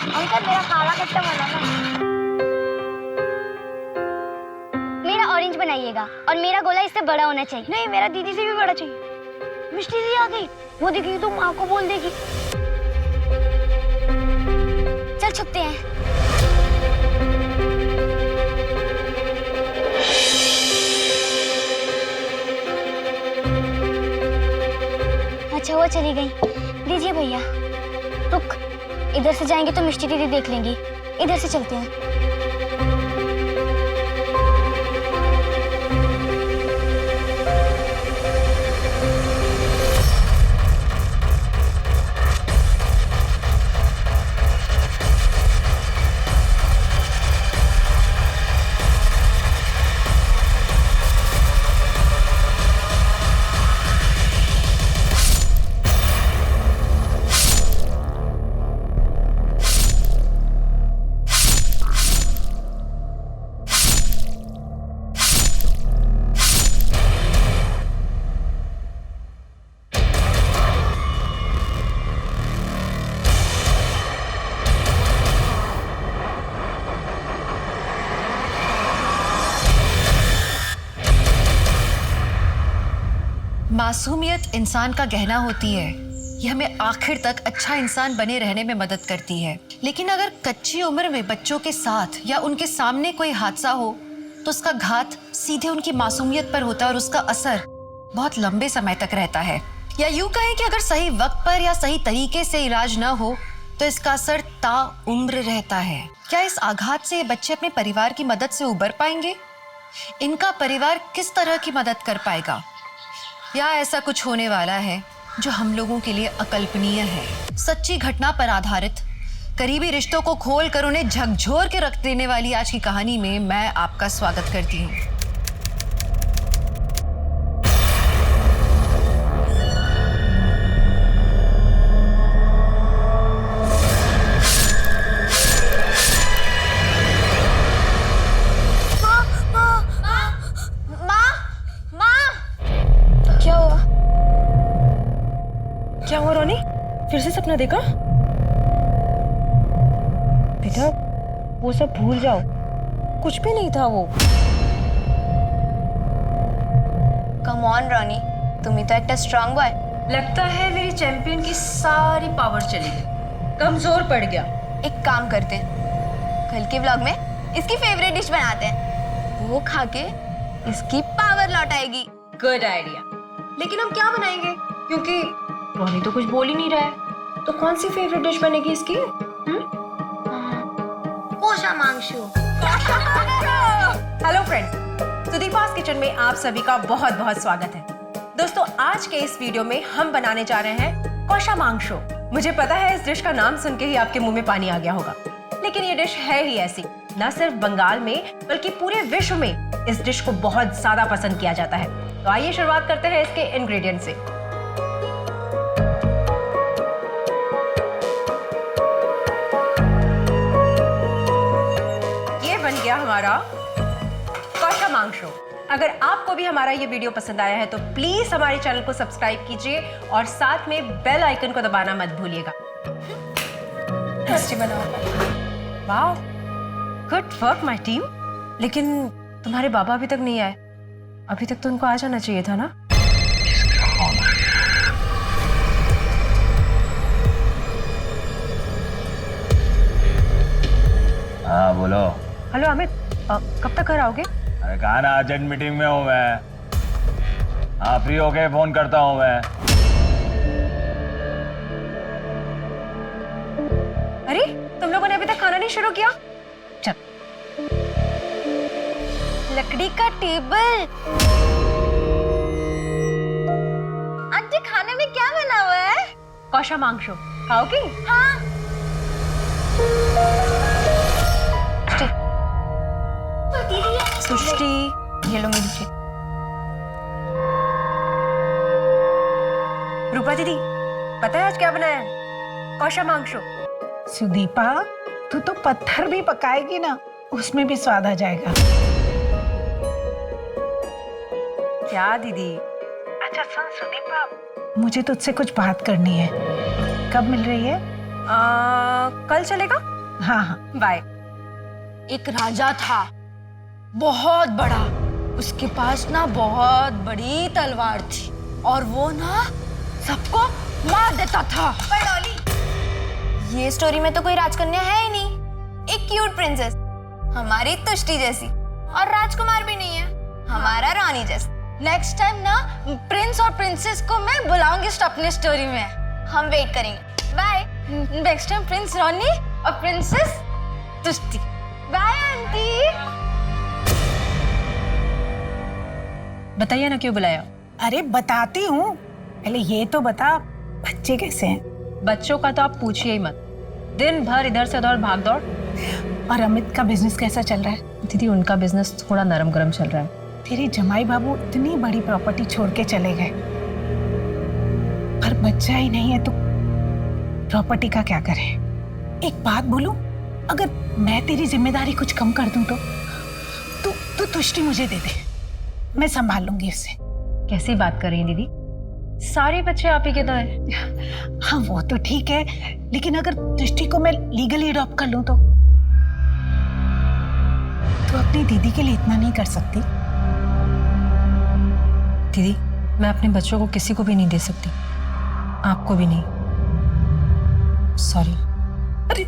Uncle मेरा काला कट्टा बनाना। मेरा ऑरेंज बनाइएगा और मेरा गोला इससे बड़ा होना चाहिए। नहीं, मेरा दीदी से भी बड़ा चाहिए। मिष्टी दी आ गई, वो देखेगी तो माँ को बोल देगी। चल छुपते हैं। अच्छा वो चली गई। दीजिए भैया। रुक, इधर से जाएंगे तो मिष्टी दीदी देख लेंगी, इधर से चलते हैं। मासूमियत इंसान का गहना होती है। ये हमें आखिर तक अच्छा इंसान बने रहने में मदद करती है। लेकिन अगर कच्ची उम्र में बच्चों के साथ या उनके सामने कोई हादसा हो तो उसका घात सीधे उनकी मासूमियत पर होता है और उसका असर बहुत लंबे समय तक रहता है। या यूं कहें कि अगर सही वक्त पर या सही तरीके से इलाज न हो तो इसका असर ताउम्र रहता है। क्या इस आघात से ये बच्चे अपने परिवार की मदद से उबर पाएंगे? इनका परिवार किस तरह की मदद कर पाएगा? या ऐसा कुछ होने वाला है जो हम लोगों के लिए अकल्पनीय है? सच्ची घटना पर आधारित करीबी रिश्तों को खोल कर उन्हें झकझोर के रख देने वाली आज की कहानी में मैं आपका स्वागत करती हूँ। क्या हुआ रोनी? फिर से सपना देखा? बेटा वो सब भूल जाओ, कुछ भी नहीं था वो। कम ऑन रॉनी, तुम ही तो एक स्ट्रांग बॉय। लगता है मेरी चैंपियन की सारी पावर चली गई, कमजोर पड़ गया। एक काम करते हैं, कल के व्लॉग में इसकी फेवरेट डिश बनाते हैं, वो खा के इसकी पावर लौट आएगी। Good idea. लेकिन हम क्या बनाएंगे? क्योंकि रोनी तो कुछ बोल ही नहीं रहा है। तो कौन सी फेवरेट डिश बनेगी इसकी? कोशा मांगशु। हेलो फ्रेंड्स, सुदीपा's किचन में आप सभी का बहुत बहुत स्वागत है। दोस्तों आज के इस वीडियो में हम बनाने जा रहे हैं कोशा मांगशु। मुझे पता है इस डिश का नाम सुन के ही आपके मुंह में पानी आ गया होगा, लेकिन ये डिश है ही ऐसी। न सिर्फ बंगाल में बल्कि पूरे विश्व में इस डिश को बहुत ज्यादा पसंद किया जाता है। तो आइए शुरुआत करते हैं इसके इंग्रेडिएंट से। बन गया हमारा कोशा मांगशु। अगर आपको भी हमारा ये वीडियो पसंद आया है तो प्लीज हमारे चैनल को सब्सक्राइब कीजिए और साथ में बेल आइकन को दबाना मत भूलिएगा। टेस्टी बनाओ। Wow, good work my team. लेकिन तुम्हारे बाबा अभी तक नहीं आए। अभी तक तो उनको आ जाना चाहिए था ना। हाँ बोलो। हेलो अमित, कब तक घर आओगे? अरे कहा ना अर्जेंट मीटिंग में हूँ मैं। हाँ फ्री होके फोन करता हूँ मैं। अरे तुम लोगों ने अभी तक खाना नहीं शुरू किया? चल। लकड़ी का टेबल। आंटी खाने में क्या बना हुआ है? कोशा मांगशु खाओगी? हाँ। सृष्टि, ये लो मेरी चीज। रूपा दीदी, पता है आज क्या बनाया है? कोशा मांगशु। सुदीपा, तू तो पत्थर भी पकाएगी ना, उसमें भी स्वाद आ जाएगा। क्या दीदी? अच्छा सुन सुदीपा, मुझे तुझसे कुछ बात करनी है। कब मिल रही है? कल चलेगा? हाँ हाँ। बाय। एक राजा था, बहुत बड़ा। उसके पास ना बहुत बड़ी तलवार थी और वो ना सबको मार देता था। पर डॉली, ये स्टोरी में तो कोई राजकन्या है ही नहीं। एक क्यूट प्रिंसेस, हमारी तुष्टि जैसी, और राजकुमार भी नहीं है, हमारा रानी जैसा। नेक्स्ट टाइम ना प्रिंस और प्रिंसेस को मैं बुलाऊंगी अपनी स्टोरी में। हम वेट करेंगे। बाय। नेक्स्ट टाइम प्रिंस रानी और प्रिंसेस तुष्टि। Bye aunty. बताइए ना क्यों बुलाया? अरे बताती हूँ, पहले ये तो बता बच्चे कैसे हैं? बच्चों का तो आप पूछिए ही मत, दिन भर इधर से उधर भाग दौड़। और अमित का बिजनेस कैसा चल रहा है? दीदी उनका बिजनेस थोड़ा नरम गरम चल रहा है। तेरे जमाई बाबू इतनी बड़ी प्रॉपर्टी छोड़ के चले गए, पर बच्चा ही नहीं है तो प्रॉपर्टी का क्या करें? एक बात बोलूं, अगर मैं तेरी जिम्मेदारी कुछ कम कर दूं तो तू तुष्टि मुझे दे दे, मैं संभाल लूंगी उसे। कैसी बात कर रही हैं दीदी? सारे बच्चे आप ही के तो हैं। हाँ वो तो ठीक है, लेकिन अगर तुष्टि को मैं लीगली अडॉप्ट कर लूं तो अपनी दीदी के लिए इतना नहीं कर सकती? दीदी मैं अपने बच्चों को किसी को भी नहीं दे सकती, आपको भी नहीं। सॉरी। अरे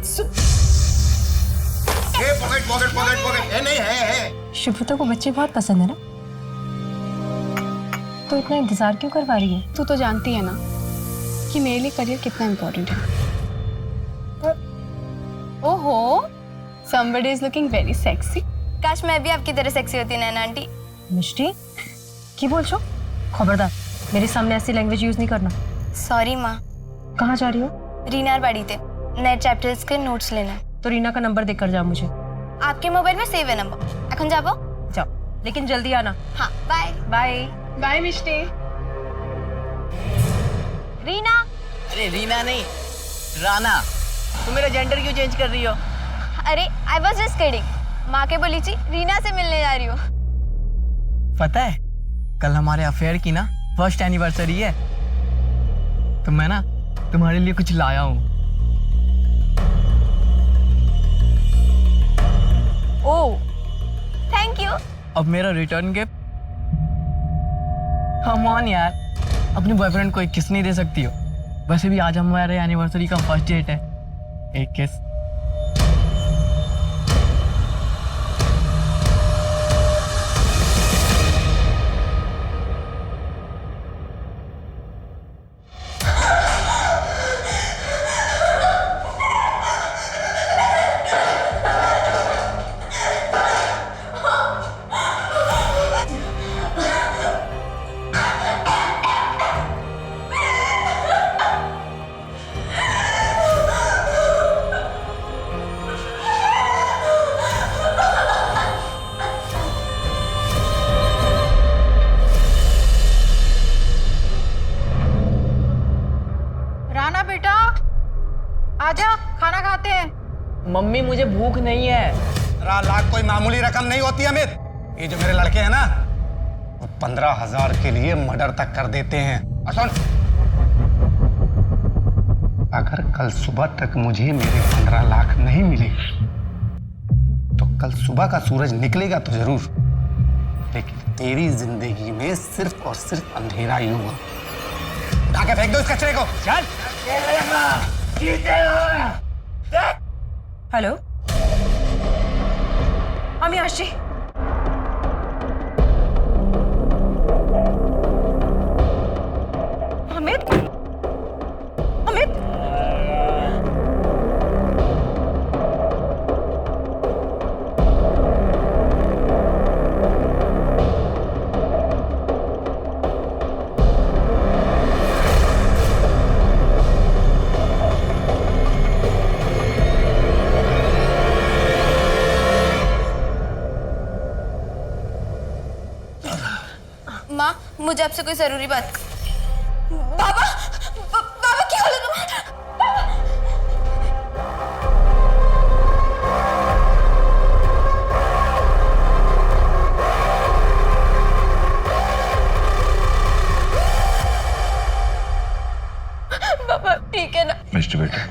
पॉकेट नहीं है। शुभ्रता को बच्चे बहुत पसंद है ना, तो इतना इंतजार क्यों करवा रही है? तू तो जानती है ना कि मेरे लिए करियर कितना इम्पोर्टेंट है। ओहो, somebody is looking very sexy। काश मैं भी आपकी तरह सेक्सी होती नैना आंटी। मिष्टी की बोल छो? खबरदार मेरे सामने ऐसी लैंग्वेज यूज नहीं करना। सॉरी माँ। कहाँ जा रही हो? रीनार बाड़ी थे, नए चैप्टर्स के नोट्स लेना है। तो रीना का नंबर देकर जाओ मुझे। आपके मोबाइल में सेव है नंबर। এখন যাবো? जाओ, लेकिन जल्दी आना। हाँ बाय। बाय। बाय मिष्टी। रीना। अरे रीना नहीं, राना। तुम मेरा जेंडर क्यों चेंज कर रही हो? अरे आई वॉज जस्ट किडिंग। माँ के बोली थी रीना से मिलने जा रही हो। पता है कल हमारे अफेयर की ना फर्स्ट एनिवर्सरी है, तो मैं ना तुम्हारे लिए कुछ लाया हूँ। Oh thank you. अब मेरा रिटर्न गिफ्ट। कम ऑन यार, अपने बॉयफ्रेंड को एक किस नहीं दे सकती हो? वैसे भी आज हमारे एनिवर्सरी का फर्स्ट डेट है। एक किस। राना बेटा आजा, खाना खाते हैं। मम्मी मुझे भूख नहीं है। 15 लाख कोई मामूली रकम नहीं होती अमित। ये जो मेरे लड़के हैं ना, वो 15,000 के लिए मर्डर तक कर देते हैं। और सुन, अगर कल सुबह तक मुझे मेरे 15 लाख नहीं मिले तो कल सुबह का सूरज निकलेगा तो जरूर, लेकिन तेरी जिंदगी में सिर्फ और सिर्फ अंधेरा ही होगा। उठा के फेंक दो इस कचरे को। चल। हेलो अमियाश जी। अमित, अमित, माँ मुझे आपसे कोई जरूरी बात। बाबा बाबा क्या हाल है तुम्हारा? मिस्टर बेटा,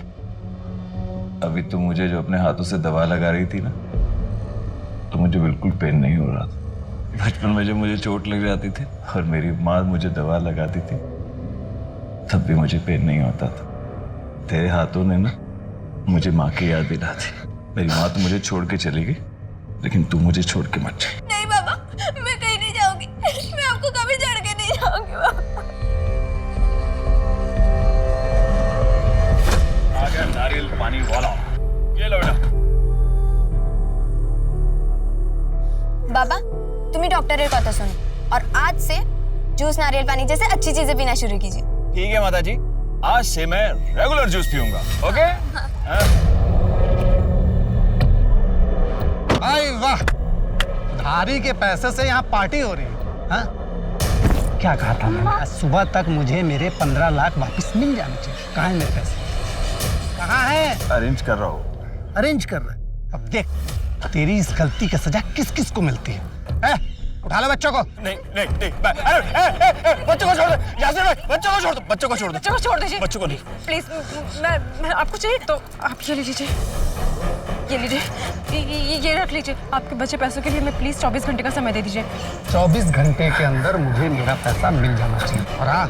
अभी तुम मुझे मुझे जो अपने हाथों से दवा लगा रही थी ना, तो मुझे बिल्कुल पेन नहीं हो रहा था। बचपन में जब मुझे चोट लग जाती थी और मेरी माँ मुझे दवा लगाती थी, तब भी मुझे पेन नहीं होता था। तेरे हाथों ने ना मुझे माँ की याद दिला दी। मेरी माँ तो मुझे छोड़ के चली गई, लेकिन तू मुझे छोड़ के मत जा। नहीं बाबा, मैं कहीं नहीं जाऊंगी। मैं आपको कभी छोड़ के नहीं जाऊंगी बाबा। आ गया नारियल पानी वाला, ये लो बेटा। बाबा, तुम्ही डॉक्टर कथा सुन और आज से जूस नारियल पानी जैसे अच्छी चीजें पीना शुरू कीजिए। ठीक है माता जी, आज से मैं रेगुलर जूस पीऊंगा। ओके? आई वाह, धारी के पैसे से यहाँ पार्टी हो रही है। हाँ? क्या कहा था मैंने? आज सुबह तक मुझे मेरे 15 लाख वापस मिल जाने चाहिए। कहाँ है मेरे पैसे? कहाँ है? अरेंज कर रहा हूँ। अरेंज कर रहा है। अब देख, तेरी इस गलती की सजा किस किस को मिलती है? उठा लो बच्चों को। नहीं नहीं नहीं, अरे बच्चों को छोड़ दो, यासिर भाई, बच्चों को छोड़ दो, बच्चों को छोड़ दो, बच्चों को छोड़ दीजिए, बच्चों को नहीं। प्लीज। मैं आपको चाहिए तो आप ये ले लीजिए, ये लीजिए, ये रख लीजिए। आपके बचे पैसों के लिए मैं प्लीज 24 घंटे का समय दे दीजिए। 24 घंटे के अंदर मुझे मेरा पैसा मिल जाना चाहिए। और हाँ,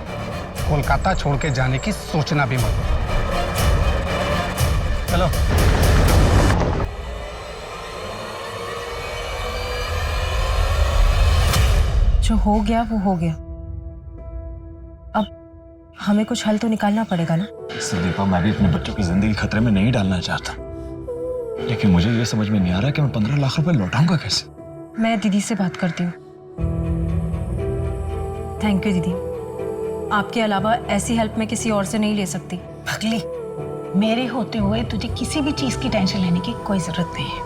कोलकाता छोड़ के जाने की सोचना भी मत। चलो। जो हो गया वो हो गया, अब हमें कुछ हल तो निकालना पड़ेगा ना। संदीपा, मैं भी अपने बच्चों की जिंदगी खतरे में नहीं डालना चाहता, लेकिन मुझे ये समझ में नहीं आ रहा कि मैं 15 लाख रुपए लौटाऊंगा कैसे। मैं दीदी से बात करती हूँ। थैंक यू दीदी, आपके अलावा ऐसी हेल्प मैं किसी और से नहीं ले सकती। पगली, मेरे होते हुए तुझे किसी भी चीज की टेंशन लेने की कोई जरूरत नहीं है।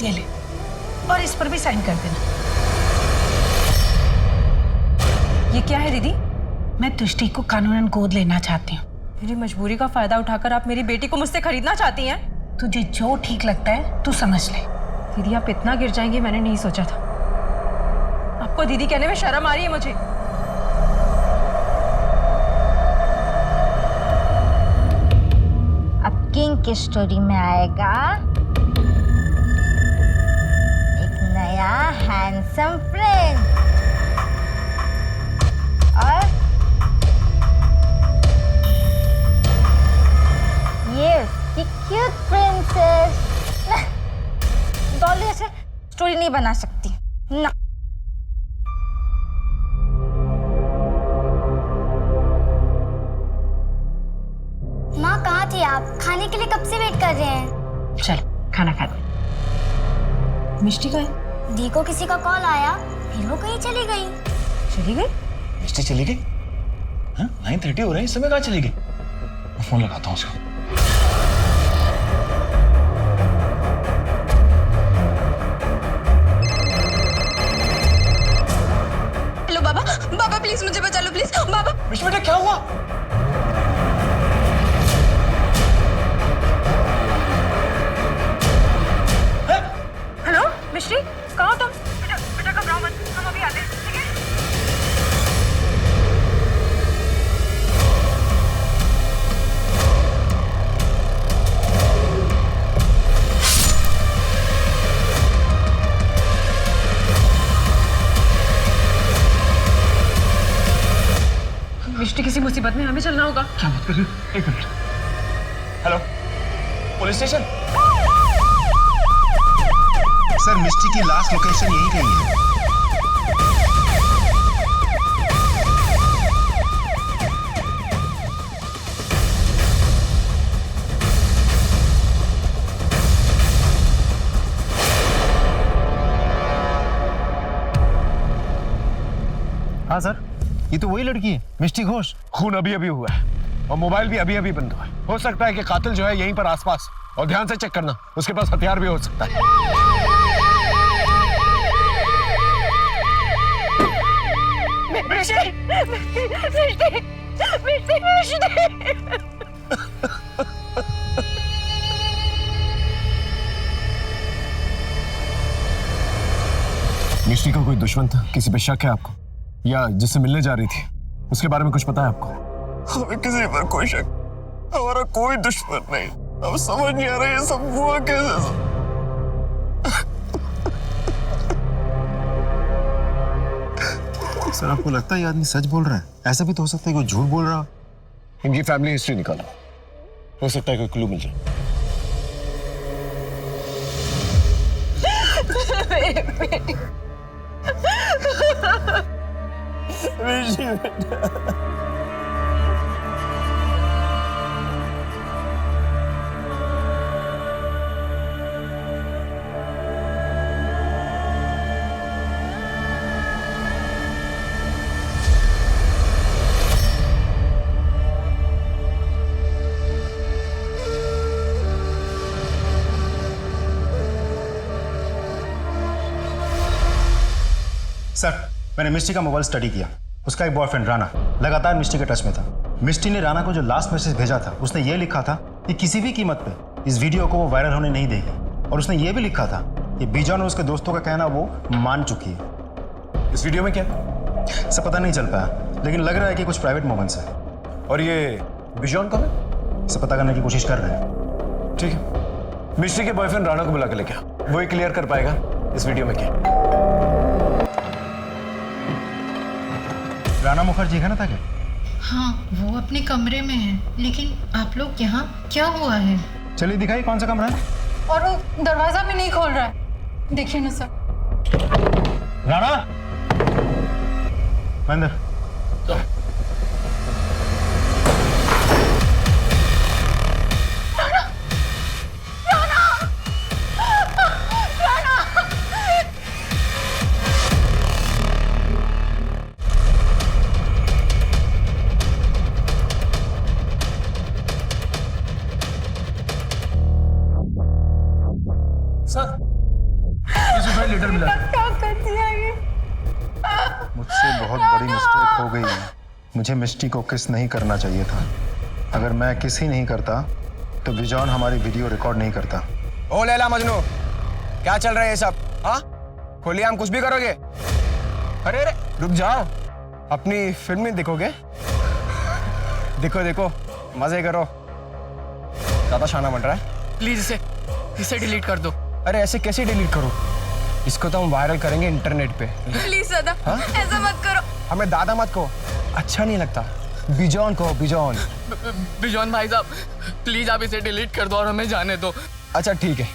ये ले, और इस पर भी साइन कर देना। ये क्या है दीदी? मैं तुष्टि को कानूनन गोद लेना चाहती हूँ। मेरी मजबूरी का फायदा उठाकर आप मेरी बेटी को मुझसे खरीदना चाहती हैं? तुझे जो ठीक लगता है तू समझ ले। दीदी, आप इतना गिर जाएंगे मैंने नहीं सोचा था। आपको दीदी कहने में शर्म आ रही है मुझे। अब किंग की स्टोरी में आएगा एक नया हैंडसम फ्रेंड और ये उसकी क्यूट प्रिंसेस। डॉली ऐसे स्टोरी नहीं बना सकती ना। माँ कहाँ थी आप? खाने के लिए कब से वेट कर रहे हैं। चलो खाना खा दो। मिष्टी का है? दी को किसी का कॉल आया, फिर वो कहीं चली गई। चली गई? मिष्टी चली गई? हाँ, 9:30 हो रहे हैं, इस समय कहाँ चली गई? मैं फोन लगाता हूँ उसको। हेलो बाबा, बाबा प्लीज मुझे बचा लो प्लीज बाबा। मिष्टी बेटा, क्या हुआ? हेलो मिष्टी, कहाँ हो तुम? बेटा घबराओ मत, हम अभी आते हैं, ठीक है? मिष्टी किसी मुसीबत में, हमें चलना होगा। क्या बात कर रही हो? एक minute. Hello, police station. Sir, Mishti की लास्ट लोकेशन यही रही है। हाँ सर, ये तो वही लड़की है, मिष्टी घोष। खून अभी अभी हुआ है और मोबाइल भी अभी अभी बंद हुआ है। हो सकता है कि कातिल जो है यहीं पर आसपास, और ध्यान से चेक करना, उसके पास हथियार भी हो सकता है। मिष्टी का कोई दुश्मन था? किसी पे शक है आपको? या जिससे मिलने जा रही थी उसके बारे में कुछ पता है आपको? हमें किसी पर कोई शक, हमारा कोई दुश्मन नहीं। अब समझ नहीं आ रहा ये सब हुआ कैसे। सर आपको लगता है ये आदमी सच बोल रहा है? ऐसा भी तो हो सकता है कोई झूठ बोल रहा हो। इनकी फैमिली हिस्ट्री निकालो, हो सकता है कोई क्लू मिल जाए। सर मैंने मिस्टी का मोबाइल स्टडी किया। उसका एक बॉयफ्रेंड राणा लगातार मिस्टी के टच में था। मिस्टी ने राणा को जो लास्ट मैसेज भेजा था उसने ये लिखा था कि किसी भी कीमत पे इस वीडियो को वो वायरल होने नहीं देगी। और उसने ये भी लिखा था कि बिजॉन और उसके दोस्तों का कहना वो मान चुकी है। इस वीडियो में क्या? सब पता नहीं चल पाया, लेकिन लग रहा है कि कुछ प्राइवेट मोमेंट्स है। और ये बिजॉन कौन है? सब पता करने की कोशिश कर रहे हैं। ठीक है, मिस्टी के बॉयफ्रेंड राणा को बुला के लेके आओ, वो ही क्लियर कर पाएगा इस वीडियो में क्या। राणा मुखर्जी है ना था क्या? हाँ, वो अपने कमरे में है, लेकिन आप लोग यहाँ क्या हुआ है? चलिए दिखाइए कौन सा कमरा है। और वो दरवाजा भी नहीं खोल रहा है, देखिए ना सर। राणा अंदर। मुझसे बहुत बड़ी मिस्टेक हो गई है। मुझे मिस्टी को किस नहीं करना चाहिए था। अगर मैं किस ही नहीं करता तो बिजॉन हमारी वीडियो रिकॉर्ड नहीं करता। ओ लैला मजनू, क्या चल रहा है ये सब? हाँ, खोलिए, हम कुछ भी करोगे? अरे अरे रुक जाओ, अपनी फिल्म में देखोगे? देखो देखो, मजे करो। ज्यादा शाना बन रहा है। प्लीज इसे डिलीट कर दो। अरे ऐसे कैसे डिलीट करो? इसको तो हम वायरल करेंगे इंटरनेट पे। प्लीज दादा, ऐसा मत करो। हमें दादा मत कहो, अच्छा नहीं लगता। बिजॉन कहो, बिजॉन। बिजॉन भाई साहब, प्लीज आप इसे डिलीट कर दो और हमें जाने दो। अच्छा ठीक है,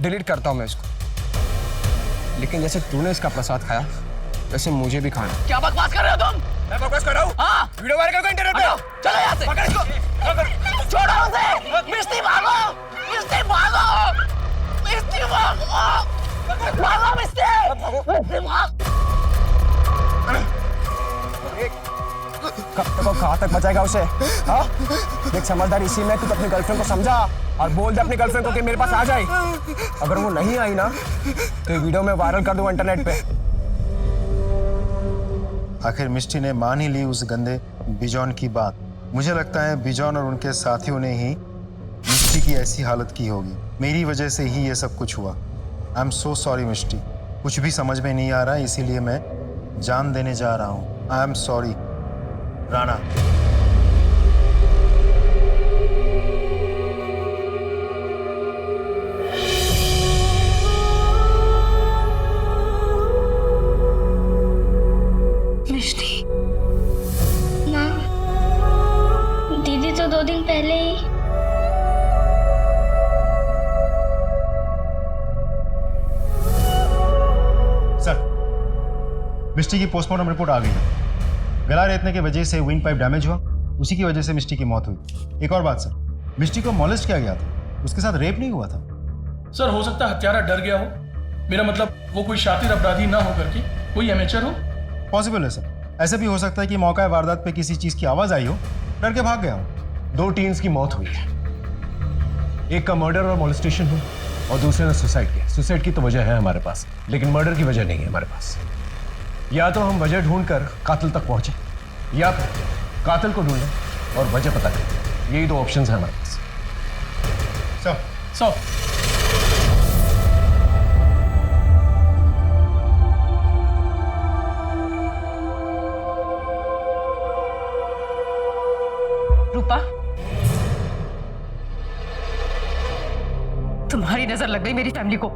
डिलीट करता हूँ मैं इसको। लेकिन जैसे तूने इसका प्रसाद खाया वैसे मुझे भी खाना। क्या बकवास कर रहे हो तुम? मैं बकवास कर रहा हूँ? हाँ, वीडियो वायरल करो इंटरनेट पे। चलो यहाँ से। पकड़ इसको। छोड़ो उसे। मिस्टी भागो, मिस्टी भागो, मिस्टी भागो, भागो मिस्टी, मिस्टी भाग। कहाँ तक बचाएगा उसे? हाँ, देख समझदार इसी में तू अपनी गर्लफ्रेंड को समझा और बोल दे अपनी गर्लफ्रेंड को कि मेरे पास आ जाए। अगर वो नहीं आई ना तो ये वीडियो में वायरल कर दूँ इंटरनेट पे। आखिर मिस्टी ने मान ही ली उस गंदे बिजॉन की बात। मुझे लगता है बिजॉन और उनके साथियों ने ही मिस्टी की ऐसी हालत की होगी। मेरी वजह से ही ये सब कुछ हुआ। आई एम सो सॉरी मिस्टी। कुछ भी समझ में नहीं आ रहा है, इसीलिए मैं जान देने जा रहा हूँ। I am sorry Rana. Mishti, माँ, दीदी तो 2 दिन पहले ही। सर, मिस्टी की पोस्टमार्टम रिपोर्ट आ गई है। गला रेतने की वजह से विंड पाइप डैमेज हुआ, उसी की वजह से मिस्टी की मौत हुई। एक और बात सर, मिस्टी को मॉलेस्ट किया गया था, उसके साथ रेप नहीं हुआ था। सर हो सकता है हत्यारा डर गया हो, मेरा मतलब वो कोई शातिर अपराधी ना हो करके कोई एमेचर हो। पॉसिबल है सर, ऐसे भी हो सकता है कि मौका वारदात पे किसी चीज की आवाज आई हो, डर के भाग गया हो। 2 टीन्स की मौत हुई है, एक का मर्डर और मोलेस्टेशन हुआ और दूसरे ने सुसाइड किया। सुसाइड की तो वजह है हमारे पास, लेकिन मर्डर की वजह नहीं है हमारे पास। या तो हम वजह ढूंढकर कातिल तक पहुंचे या फिर कातिल को ढूंढें और वजह पता करें। यही 2 ऑप्शंस हैं हमारे पास। सो रूपा, तुम्हारी नजर लग गई मेरी फैमिली को।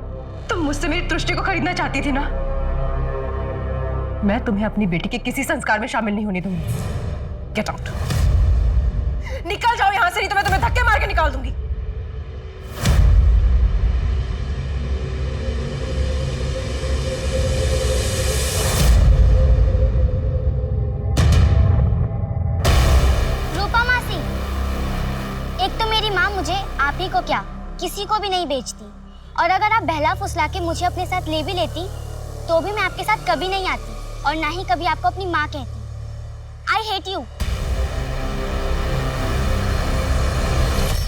तुम मुझसे मेरी दृष्टि को खरीदना चाहती थी ना। मैं तुम्हें अपनी बेटी के किसी संस्कार में शामिल नहीं होने दूंगी। गेट आउट, निकल जाओ यहां से, नहीं तो मैं तुम्हें धक्के मार के निकाल दूंगी। रूपा मासी, एक तो मेरी माँ मुझे आप ही को क्या किसी को भी नहीं बेचती, और अगर आप बहला फुसला के मुझे अपने साथ ले भी लेती तो भी मैं आपके साथ कभी नहीं आती और ना ही कभी आपको अपनी माँ कहती। I hate you.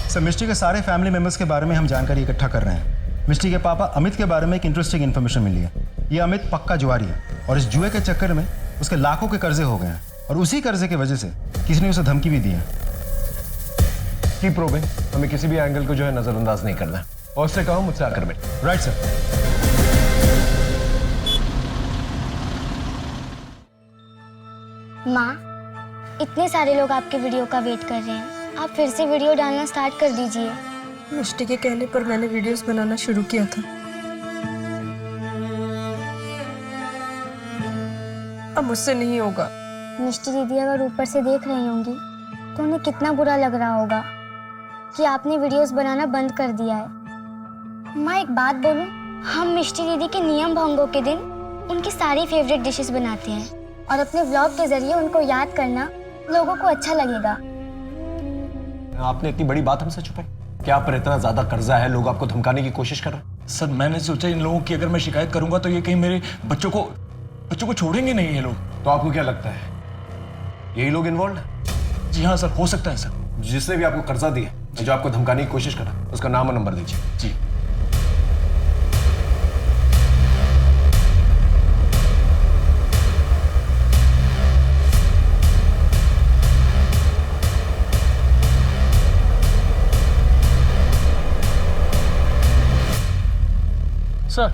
सर, मिष्टी के सारे फैमिली मेंबर्स के बारे में हम जानकारी इकट्ठा कर रहे हैं। मिष्टी के पापा अमित के बारे में एक इंटरेस्टिंग इन्फॉर्मेशन मिली है। ये अमित पक्का जुआरी है और इस जुए के चक्कर में उसके लाखों के कर्जे हो गए हैं और उसी कर्जे की वजह से किसी ने उसे धमकी भी दी है। कीप प्रोबिंग, हमें किसी भी एंगल को जो है नजरअंदाज नहीं करना है। और उससे कहो मुझसे आकर मिल। Right sir. माँ, इतने सारे लोग आपके वीडियो का वेट कर रहे हैं, आप फिर से वीडियो डालना स्टार्ट कर दीजिए। मिष्टी के कहने पर मैंने वीडियोस बनाना शुरू किया था। अब मुझसे नहीं होगा। मिष्टी दीदी अगर ऊपर से देख रही होंगी तो उन्हें कितना बुरा लग रहा होगा कि आपने वीडियोस बनाना बंद कर दिया है। माँ, एक बात बोलूं, हम मिष्टी दीदी के नियम भंगों के दिन उनकी सारी फेवरेट डिशेस बनाते हैं और अपने व्लॉग के जरिए उनको याद करना लोगों को अच्छा लगेगा। आपने इतनी बड़ी बात हमसे छुपाई? क्या आप पर इतना ज्यादा कर्जा है, लोग आपको धमकाने की कोशिश कर रहे हैं? सर, मैंने सोचा इन लोगों की अगर मैं शिकायत करूंगा तो ये कहीं मेरे बच्चों को छोड़ेंगे नहीं ये लोग। तो आपको क्या लगता है यही लोग इन्वॉल्व है? जी हाँ सर, हो सकता है सर। जिसने भी आपको कर्जा दिया, जो आपको धमकाने की कोशिश करा, उसका नाम और नंबर दीजिए। जी। सर,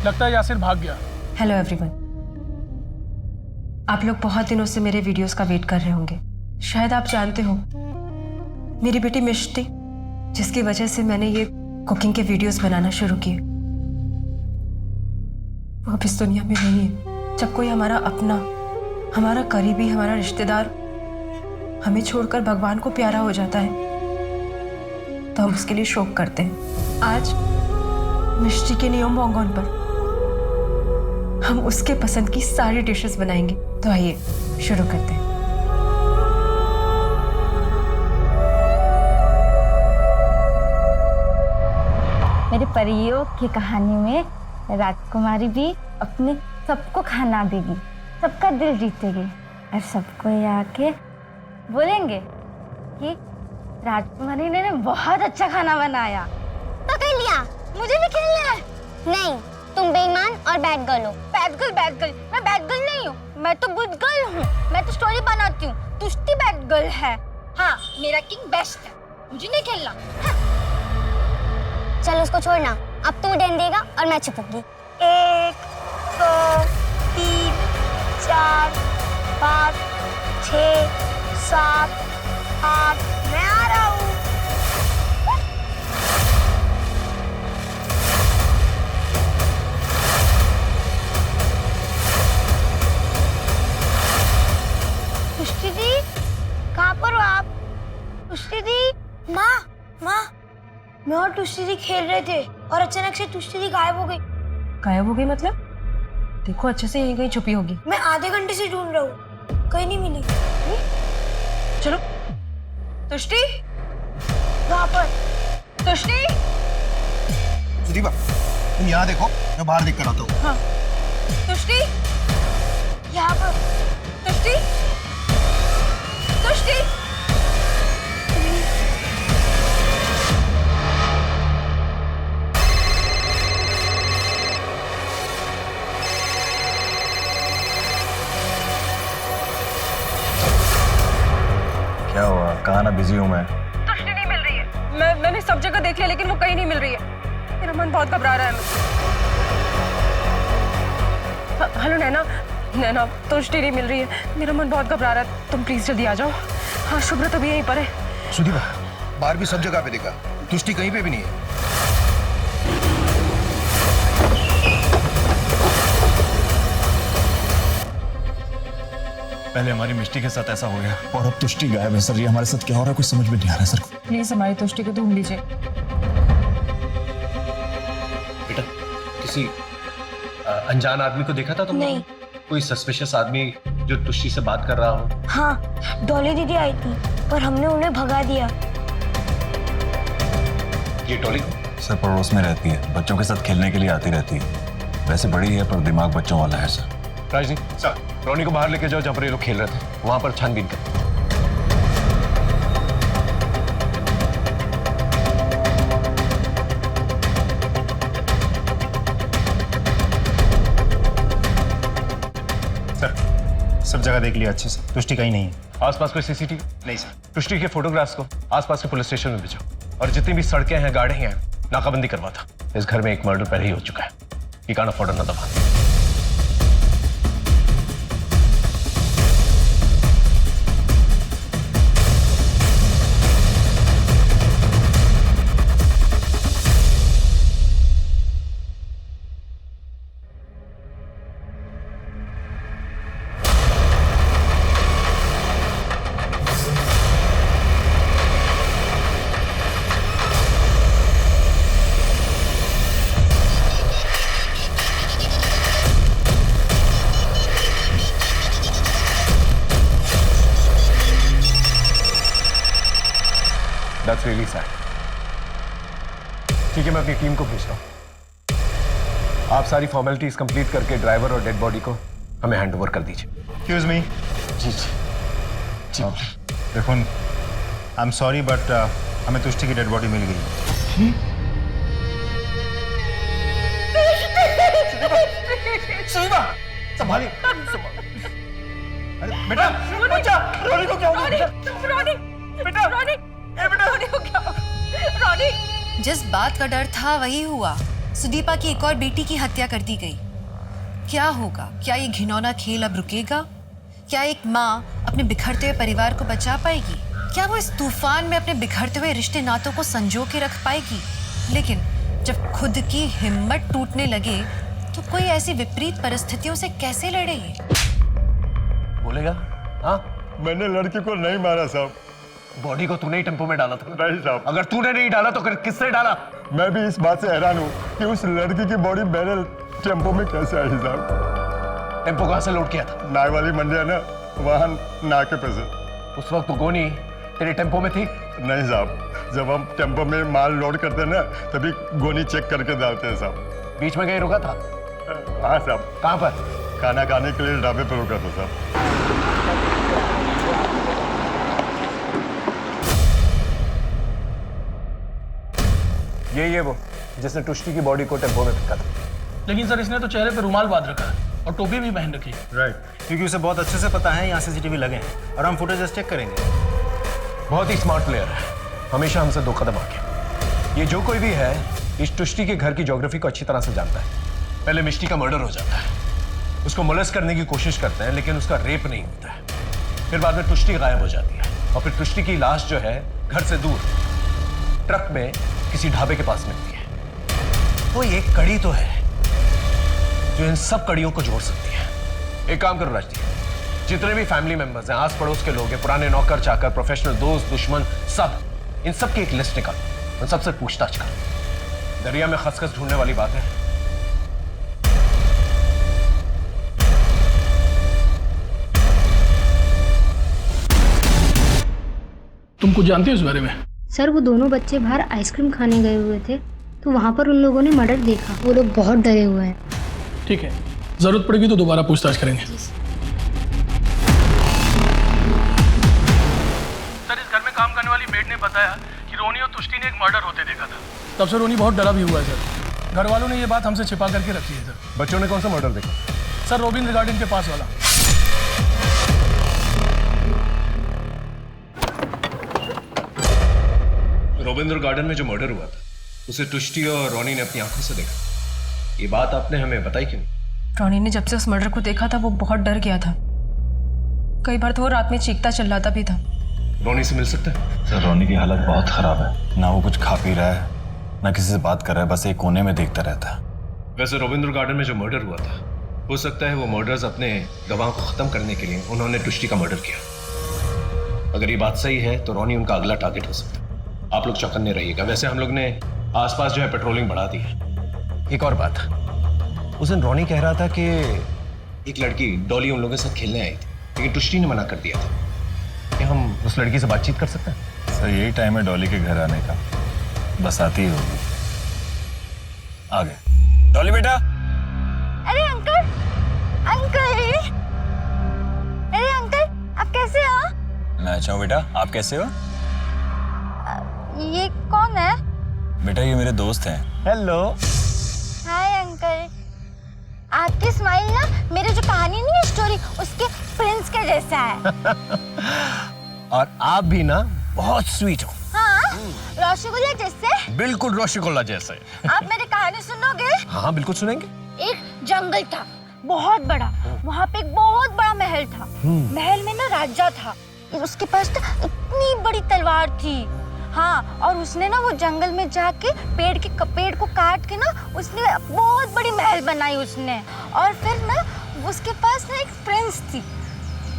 लगता है यासिर भाग गया। हेलो एवरीवन, आप लोग बहुत दिनों से मेरे वीडियोस का वेट कर रहे होंगे। शायद आप जानते हो, मेरी बेटी मिष्टी, जिसकी वजह से मैंने ये कुकिंग के वीडियोस बनाना शुरू किए, वो अब इस दुनिया में नहीं है। जब कोई हमारा अपना, हमारा करीबी, हमारा रिश्तेदार हमें छोड़कर भगवान को प्यारा हो जाता है तो हम उसके लिए शोक करते हैं। आज मिष्टी के नियम भंगों पर हम उसके पसंद की सारी डिशेस बनाएंगे। तो आइए शुरू करते हैं। मेरे परियों की कहानी में राजकुमारी भी अपने सबको खाना देगी, सबका दिल जीतेगी और सबको ये आके बोलेंगे कि राजकुमारी ने बहुत अच्छा खाना बनाया। पकड़ लिया, मुझे भी खेलना है। नहीं, तुम बेईमान और बैड गर्ल हो। बैड गर्ल, मैं बैड गर्ल नहीं हूँ, मैं तो गुड गर्ल हूँ। मैं तो स्टोरी बनाती हूँ, तुष्टि बैड गर्ल है। हाँ, मेरा किंग बेस्ट है, मुझे नहीं खेलना। हाँ। चल उसको छोड़ना, अब तू डैन देगा और मैं छुपूंगी। 1 2 3 4 5 6 7 8 मैं आ रहा हूँ। तुष्टि दी, कहाँ पर हो आप? तुष्टि दी, माँ मैं और तुष्टि दी खेल रहे थे और अचानक से तुष्टि दी गायब हो गई। गायब हो गई मतलब? देखो अच्छे से, यहीं कहीं छुपी होगी। मैं आधे घंटे से ढूंढ रहा हूँ, कहीं नहीं मिली। चलो, तुष्टि, वहाँ पर। तुष्टि, सुदीपा, तुम यहाँ देखो, मैं बाहर देख कर आता हूँ। हाँ, तुष्टि, यहाँ पर। तुष्टि, तुष्टि, क्या हुआ? कहाँ ना बिजी हूँ मैं। तुष्टि नहीं मिल रही है। मैंने सब जगह देख लिया लेकिन वो कहीं नहीं मिल रही है। मेरा मन बहुत घबरा रहा है मुझे। हेलो नैना, तुष्टि नहीं मिल रही है। मेरा मन बहुत घबरा रहा है, तुम प्लीज जल्दी आ जाओ। हाँ, शुभ्र तो भी यहीं पर है। सुदीपा, बाहर भी सब जगह पे देखा, तुष्टि कहीं पे भी नहीं है। पहले हमारी मिष्टी के साथ ऐसा हो गया और अब तुष्टि गायब है सर। ये हमारे साथ क्या हो रहा है कुछ समझ में नहीं आ रहा है सर। प्लीज हमारी तुष्टि को ढूंढ लीजिए। बेटा किसी अनजान आदमी को देखा था तुमने? नहीं। कोई सस्पिशियस आदमी जो तुष्टि से बात कर रहा हो? हाँ, डॉली दीदी आई थी पर हमने उन्हें भगा दिया। ये डॉली सर पड़ोस में रहती है, बच्चों के साथ खेलने के लिए आती रहती है। वैसे बड़ी है पर दिमाग बच्चों वाला है सर। राजनी सर, रोनी को बाहर लेके जाओ जहाँ पर ये लोग खेल रहे थे, वहां पर छानबीन कर। सर सब जगह देख लिया अच्छे से, तुष्टि कहीं नहीं है। आसपास कोई सीसीटीवी? नहीं सर। तुष्टि के फोटोग्राफ्स को आसपास के पुलिस स्टेशन में भेजो और जितनी भी सड़कें हैं, गाड़ियां हैं, नाकाबंदी करवा था। इस घर में एक मर्डर पहले ही हो चुका है। You can't afford another one. That's really sad. ठीक है, मैं अपनी टीम को भेज रहा हूँ। आप सारी फॉर्मेलिटीज कंप्लीट करके ड्राइवर और डेड बॉडी को हमें हैंड ओवर कर दीजिए। Excuse me. जी जी। देखो, आई एम सॉरी बट हमें तुष्टि की डेड बॉडी मिल गई। संभालिए। अरे बेटा, बच्चा, रोनी को क्या हो गया? रोनी, बेटा, रोनी, रोनी को क्या हो गया? रोनी। जिस बात का डर था वही हुआ। सुदीपा की एक और बेटी की हत्या कर दी गई। क्या होगा? क्या ये घिनौना खेल अब रुकेगा? क्या एक माँ अपने बिखरते हुए परिवार को बचा पाएगी? क्या वो इस तूफान में अपने बिखरते हुए रिश्ते नातों को संजो के रख पाएगी? लेकिन जब खुद की हिम्मत टूटने लगे तो कोई ऐसी विपरीत परिस्थितियों से कैसे लड़े? बोलेगा? हाँ, मैंने लड़की को नहीं मारा साहब। बॉडी को तूने ही टेम्पो में डाला था? नहीं साहब। अगर तूने नहीं डाला तो किसने डाला? मैं भी इस बात से हैरान हूँ कि उस लड़की की बॉडी मेरे टेम्पो में कैसे आई साहब। टेम्पो कहाँ से लोड किया था? नाई वाली मंडी है ना, वहाँ नाके पे से। उस वक्त तो गोनी तेरे टेम्पो में थी? नहीं साहब, जब हम टेम्पो में माल लोड करते हैं ना तभी गोनी चेक करके डालते हैं साहब। बीच में कहीं रुका था? हाँ साहब। कहाँ पर? खाना खाने के लिए ढाबे पर रुका था साहब। ये वो जिसने तुष्टि की बॉडी को टेम्पो में फेंका था। लेकिन सर इसने तो चेहरे पे रुमाल बांध रखा है और टोपी भी पहन रखी है। राइट, क्योंकि उसे बहुत अच्छे से पता है यहाँ सीसीटीवी लगे हैं और हम फुटेज चेक करेंगे। बहुत ही स्मार्ट प्लेयर है, हमेशा हमसे 2 कदम आगे। ये जो कोई भी है इस तुष्टि के घर की ज्योग्राफी को अच्छी तरह से जानता है। पहले मिष्टी का मर्डर हो जाता है, उसको मोलेस्ट करने की कोशिश करते हैं लेकिन उसका रेप नहीं होता है। फिर बाद में तुष्टि गायब हो जाती है और फिर तुष्टि की लाश जो है घर से दूर ट्रक में किसी ढाबे के पास मिलती है। वो एक कड़ी तो है जो इन सब कड़ियों को जोड़ सकती है। एक काम करो राजदीप, जितने भी फैमिली मेंबर्स हैं, आस पड़ोस के लोग हैं, पुराने नौकर चाकर, प्रोफेशनल दोस्त, दुश्मन, सब, इन सब की एक लिस्ट निकाल, उन सबसे पूछताछ कर। दरिया में खसखस ढूंढने वाली बात है। तुम कुछ जानते हो इस बारे में? सर, वो दोनों बच्चे बाहर आइसक्रीम खाने गए हुए थे तो वहाँ पर उन लोगों ने मर्डर देखा। वो लोग बहुत डरे हुए हैं। ठीक है, जरूरत पड़ेगी तो दोबारा पूछताछ करेंगे। सर, इस घर में काम करने वाली मेड ने बताया कि रोनी और तुष्टि ने एक मर्डर होते देखा था। तब से रोनी बहुत डरा भी हुआ है सर। घर वालों ने ये बात हमसे छिपा करके रखी है सर। बच्चों ने कौन सा मर्डर देखा? सर, रोबिन गार्डन के पास वाला। रोबिंद्र गार्डन में जो मर्डर हुआ था उसे तुष्टि और रोनी ने अपनी आंखों से देखा। ये बात आपने हमें बताई क्यों? रोनी ने जब से उस मर्डर को देखा था वो बहुत डर गया था। कई बार तो वो रात में चीखता चिल्लाता भी था। रोनी से मिल सकते हैं? सर, रोनी की हालत बहुत खराब है, ना वो कुछ खा पी रहा है, ना किसी से बात कर रहा है, बस एक कोने में देखता रहता है। वैसे रविंद्र गार्डन में जो मर्डर हुआ था, हो सकता है वो मर्डर्स अपने गवाहों को खत्म करने के लिए उन्होंने तुष्टि का मर्डर किया। अगर ये बात सही है तो रोनी उनका अगला टारगेट हो सकता है। आप लोग चौकन्ने रहिएगा। वैसे हम लोग ने आसपास जो है पेट्रोलिंग बढ़ा दी है। एक और बात, उस दिन रोनी कह रहा था कि एक लड़की डॉली उन लोगों के साथ खेलने आई थी, लेकिन तुष्टि ने मना कर दिया था। क्या हम उस लड़की से बातचीत कर सकते हैं? सर यही टाइम है डॉली के घर आने का, बस आती ही होगी। आ गए। डॉली बेटा। अरे अंकल, अंकल, अरे अंकल, आप कैसे हो? मैं अच्छा हूँ बेटा, आप कैसे हो? ये कौन है? बेटा ये मेरे दोस्त हैं। हेलो। Hi uncle. आपकी स्माइल ना मेरे जो कहानी नहीं है स्टोरी उसके प्रिंस के जैसा है। और आप भी ना बहुत स्वीट हो। हाँ, रसगुल्ला जैसे। बिल्कुल रसगुल्ला जैसे। आप मेरी कहानी सुनोगे? हाँ बिल्कुल सुनेंगे। एक जंगल था बहुत बड़ा, वहाँ पे एक बहुत बड़ा महल था। महल में ना राजा था, उसके पास ना इतनी बड़ी तलवार थी। हाँ, और उसने ना वो जंगल में जाके पेड़ को काट के ना उसने बहुत बड़ी महल बनाई उसने। और फिर ना उसके पास ना एक प्रिंस थी,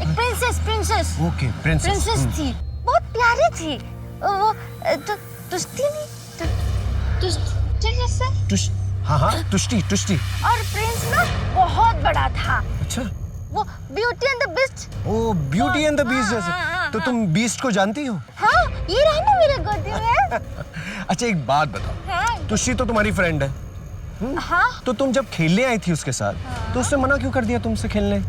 एक प्रिंसेस। ओके, प्रिंसेस थी, बहुत प्यारी थी वो। तुष्टि नहीं, तुष्टि जैसे। हाँ तुष्टि। और प्रिंस ना बहुत बड़ा था। अच्छा, वो ब्यूटी एंड द बीस्ट। ओ ब्यूटी एंड द बीस्ट जैसे। तो तुम बीस्ट को जानती हो? हाँ, ये रहा ना मेरे गोदी में। अच्छा एक बात बताओ, हाँ। तुष्टि तो तुम्हारी फ्रेंड है। हाँ। तो तुम जब खेलने आई थी उसके साथ, तो उसने मना क्यों कर दिया तुमसे खेलने?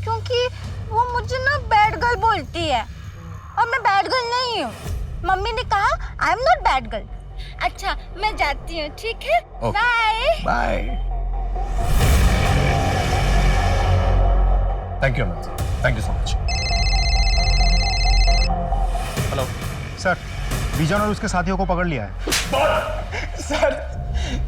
क्योंकि वो मुझे ना बैड गर्ल बोलती है और मैं बैड गर्ल नहीं हूँ। मम्मी ने कहा I am not bad girl. अच्छा मैं जाती हूँ, ठीक है? Bye bye. Thank you Amit, thank you so much. Hello sir, Bijon और उसके साथियों को पकड़ लिया है।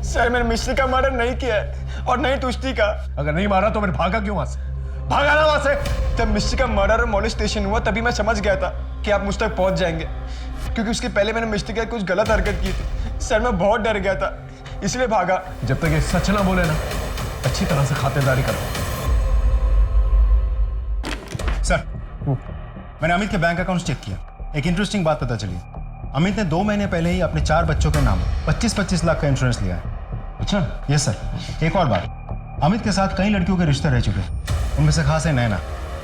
सर मैंने मिश्री का मर्डर नहीं किया है और नहीं तुष्टि का। अगर नहीं मारा तो मैंने भागा क्यों वहां से? भागा ना वहां से। जब मिश्री का मर्डर और मोलेस्टेशन हुआ तभी मैं समझ गया था कि आप मुझ तक पहुंच जाएंगे, क्योंकि उसके पहले मैंने मिश्री के कुछ गलत हरकत की थी। सर मैं बहुत डर गया था, इसलिए भागा। जब तक ये सच ना बोले ना, अच्छी तरह से खातिरदारी करो। सर, मैंने अमित के बैंक अकाउंट चेक किया, एक इंटरेस्टिंग बात पता चली। अमित ने 2 महीने पहले ही अपने 4 बच्चों के नाम 25-25 लाख का इंश्योरेंस लिया है। अच्छा। Yes sir. एक और बात, अमित के साथ कई लड़कियों के रिश्ते रह चुके हैं, उनमें से खास है नैना।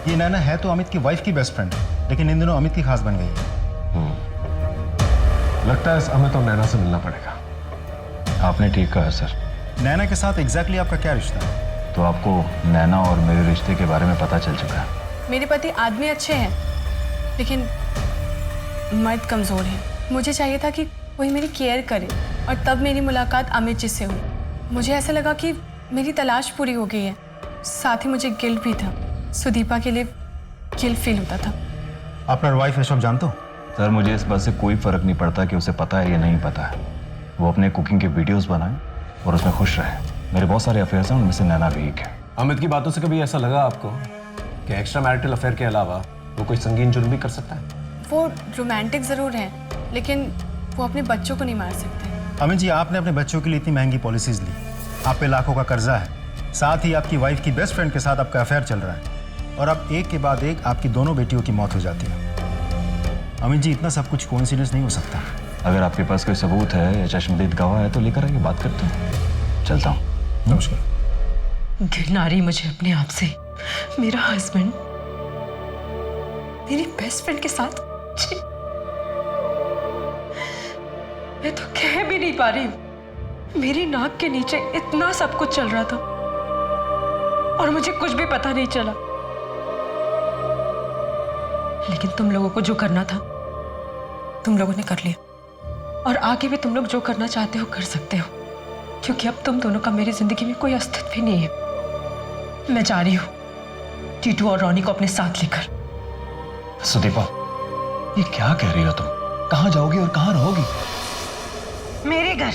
ये नैना है तो अमित की वाइफ की बेस्ट फ्रेंड, लेकिन इन दिनों अमित की खास बन गई है। लगता है हमें तो नैना से मिलना पड़ेगा। आपने ठीक कहा सर। नैना के साथ एग्जैक्टली आपका क्या रिश्ता है? तो आपको नैना और मेरे रिश्ते के बारे में पता चल चुका है। मेरे पति आदमी अच्छे हैं, लेकिन मर्द कमज़ोर है। मुझे चाहिए था कि कोई मेरी केयर करे, और तब मेरी मुलाकात अमित जी से हुई। मुझे ऐसा लगा कि मेरी तलाश पूरी हो गई है। साथ ही मुझे गिल्ट भी था, सुदीपा के लिए गिल्ट फील होता था। आपका वाइफ है, सब जानते हो? सर मुझे इस बात से कोई फर्क नहीं पड़ता कि उसे पता है या नहीं पता है। वो अपने कुकिंग के वीडियोस बनाए और उसमें खुश रहे। मेरे बहुत सारे अफेयर्स हैं, उनमें से नैना भी एक है। अमित की बातों से कभी ऐसा लगा आपको कि एक्स्ट्रा मैरिटल अफेयर के अलावा वो कोई संगीन जुर्म भी कर सकता है? वो रोमांटिक ज़रूर हैं, लेकिन वो अपने बच्चों को नहीं मार सकते। अमित जी, आपने अपने बच्चों के लिए इतनी महंगी पॉलिसीज ली, आप पे लाखों का कर्जा है, साथ ही आपकी वाइफ की बेस्ट फ्रेंड के साथ आपका अफेयर चल रहा है, और अब एक के बाद एक आपकी दोनों बेटियों की मौत हो जाती है। अमित जी, इतना सब कुछ कोइंसिडेंस नहीं हो सकता। अगर आपके पास कोई सबूत है या चश्मदीद गवाह है तो लेकर आइए, बात करते हैं। चलता हूँ। नमस्कार। घिन आ रही मुझे अपने आप से। मेरा हस्बैंड मेरी बेस्ट फ्रेंड के साथ, मैं तो कह भी नहीं पा रही हूँ। मेरी नाक के नीचे इतना सब कुछ चल रहा था और मुझे कुछ भी पता नहीं चला। लेकिन तुम लोगों को जो करना था तुम लोगों ने कर लिया, और आगे भी तुम लोग जो करना चाहते हो कर सकते हो, क्योंकि अब तुम दोनों का मेरी जिंदगी में कोई अस्तित्व ही नहीं है। मैं जा रही हूँ टीटू और रोनी को अपने साथ लेकर। सुदीपा, ये क्या कह रही हो तुम? कहाँ जाओगी और कहाँ रहोगी? मेरे घर।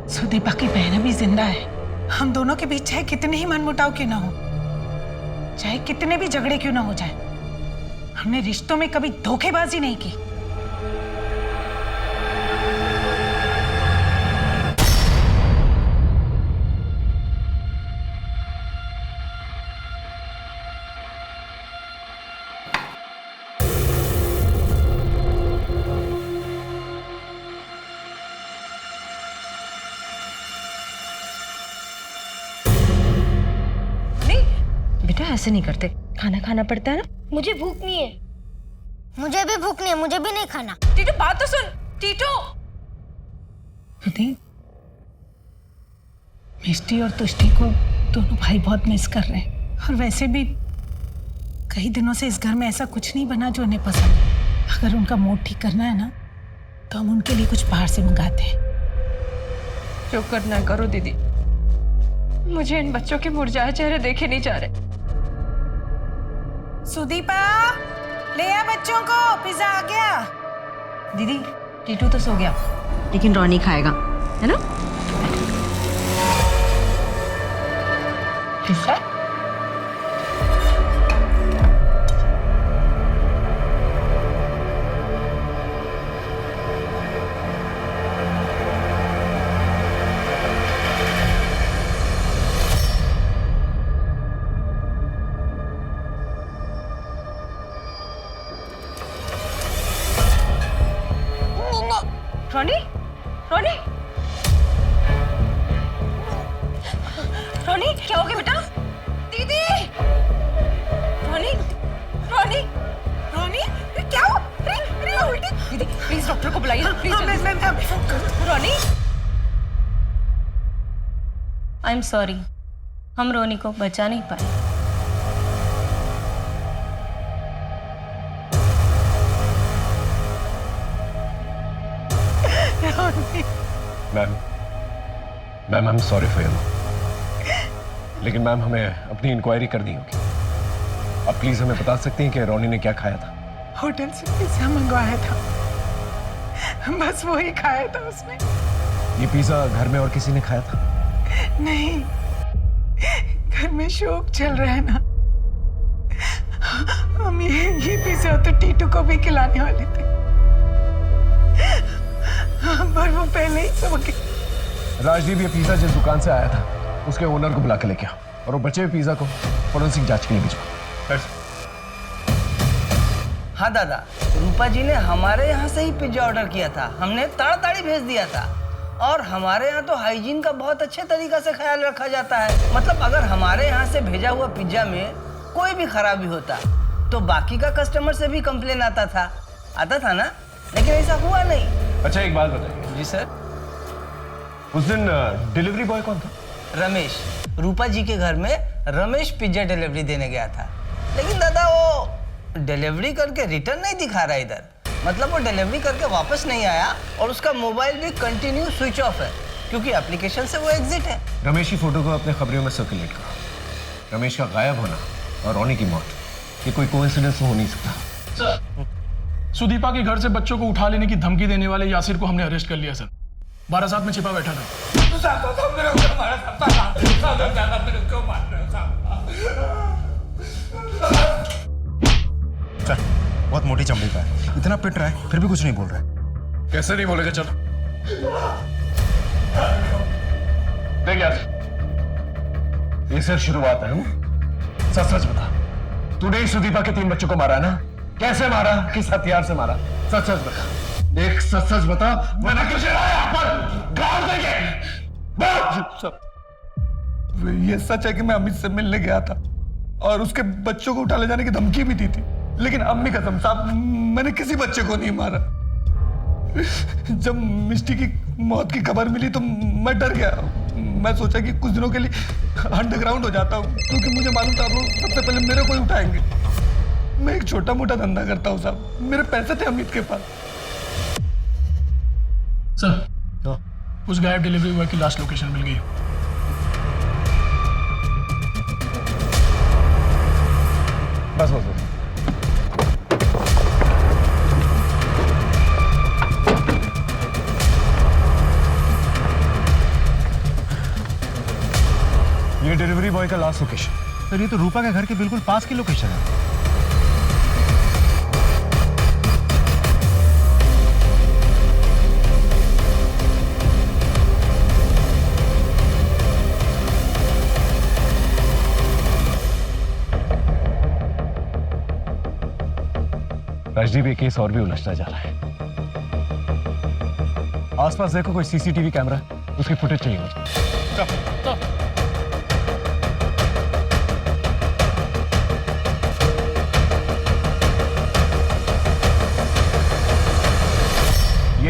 सुदीपा की बहन भी जिंदा है। हम दोनों के बीच चाहे कितने ही मनमुटाव क्यों ना हो, चाहे कितने भी झगड़े क्यों ना हो जाए, हमने रिश्तों में कभी धोखेबाजी नहीं की। ऐसे नहीं करते, खाना खाना पड़ता है ना। मुझे भूख नहीं है। मुझे भी भूख नहीं है, मुझे भी नहीं खाना। टीटू बात तो सुन। टीटू मिष्टी और तुष्टी को दोनों भाई बहुत मिस कर रहे हैं, और वैसे भी कई दिनों से इस घर में ऐसा कुछ नहीं बना जो उन्हें पसंद है। अगर उनका मूड ठीक करना है ना, तो हम उनके लिए कुछ बाहर से मंगाते हैं। जो करना है करो दीदी, मुझे इन बच्चों के मुरझाए चेहरे देखे नहीं जा रहे। सुदीपा, ले आ बच्चों को, पिज्जा आ गया। दीदी टीटू तो सो गया, लेकिन रॉनी खाएगा, है ना? पिज्जा? रॉनी, रॉनी, रॉनी, क्या हो गया बेटा? दीदी, रॉनी, रॉनी, रॉनी, क्या हो? अरे उल्टी। दीदी प्लीज डॉक्टर को बुलाइए, please. Ronnie, I am sorry, हम रोनी को बचा नहीं पाए। Ma'am I am sorry for you, लेकिन मैम हमें अपनी इंक्वायरी करनी होगी। आप प्लीज हमें बता सकती हैं कि रोनी ने क्या खाया था? होटल से पिज्जा मंगवाया था, बस वही खाया था उसने। ये पिज्जा घर में और किसी ने खाया था? नहीं, घर में शोक चल रहा है ना, हम ये पिज्जा तो टीटू को भी खिलाने वाले थे, पर वो पहले ही सो गए। राजदीप, ये पिज्जा जिस दुकान से आया था उसके ओनर को बुला के लेके आओ, और वो बचे हुए पिज्जा को फोरेंसिक जांच के लिए भिजवाओ। हाँ दादा, रूपा जी ने हमारे यहाँ से ही पिज्जा ऑर्डर किया था, हमने ताड़ाताड़ी भेज दिया था। और हमारे यहाँ तो हाइजीन का बहुत अच्छे तरीका से ख्याल रखा जाता है। मतलब अगर हमारे यहाँ से भेजा हुआ पिज्जा में कोई भी खराबी होता तो बाकी का कस्टमर से भी कंप्लेन आता था ना, लेकिन ऐसा हुआ नहीं। अच्छा एक बात बताइए। जी सर। उस दिन डिलीवरी बॉय कौन था? रमेश, रूपा जी के घर में रमेश पिज्जा डिलीवरी देने गया था, लेकिन दादा वो डिलीवरी करके रिटर्न नहीं दिखा रहा इधर। मतलब वो डिलीवरी करके वापस नहीं आया, और उसका मोबाइल भी कंटिन्यू स्विच ऑफ है, क्योंकि एप्लीकेशन से वो एग्जिट है। रमेश की फोटो को अपने खबरों में सर्कुलेट करो। रमेश का गायब होना और रोनी की मौत, ये कोई कोइंसिडेंस हो नहीं सकता। सर, सुदीपा के घर से बच्चों को उठा लेने की धमकी देने वाले यासिर को हमने अरेस्ट कर लिया सर। 12/7 में छिपा बैठा था। सर, बहुत मोटी चमड़ी का है, इतना पिट रहा है फिर भी कुछ नहीं बोल रहा है। कैसे नहीं बोलेगा? चलो देख यार, ये सिर्फ शुरुआत है। सच सच बता, तूने ही सुदीपा के 3 बच्चों को मारा है ना? कैसे मारा, किस हथियार से मारा? सच सच बता, देख सच सच बता, वरना तुझे यहाँ पर गाड़ देंगे। ये सच है कि मैं अमित से मिलने गया था और उसके बच्चों को उठा ले जाने की धमकी भी दी थी, लेकिन अम्मी कसम साहब मैंने किसी बच्चे को नहीं मारा। जब मिष्टी की मौत की खबर मिली तो मैं डर गया। मैं सोचा कि कुछ दिनों के लिए अंडरग्राउंड हो जाता हूँ, क्योंकि मुझे मालूम था आप लोग सबसे पहले मेरे को ही उठाएंगे। मैं एक छोटा मोटा धंधा करता हूँ साहब, मेरे पैसे थे अमित के पास। सर, उस गायब डिलीवरी बॉय की लास्ट लोकेशन मिल गई। बस बस बस। ये डिलीवरी बॉय का लास्ट लोकेशन। सर, ये तो रूपा के घर के बिल्कुल पास की लोकेशन है। राजदीप, ये केस और भी उलझता जा रहा है। आसपास देखो, कोई सीसीटीवी कैमरा, उसकी फुटेज चाहिए मुझे।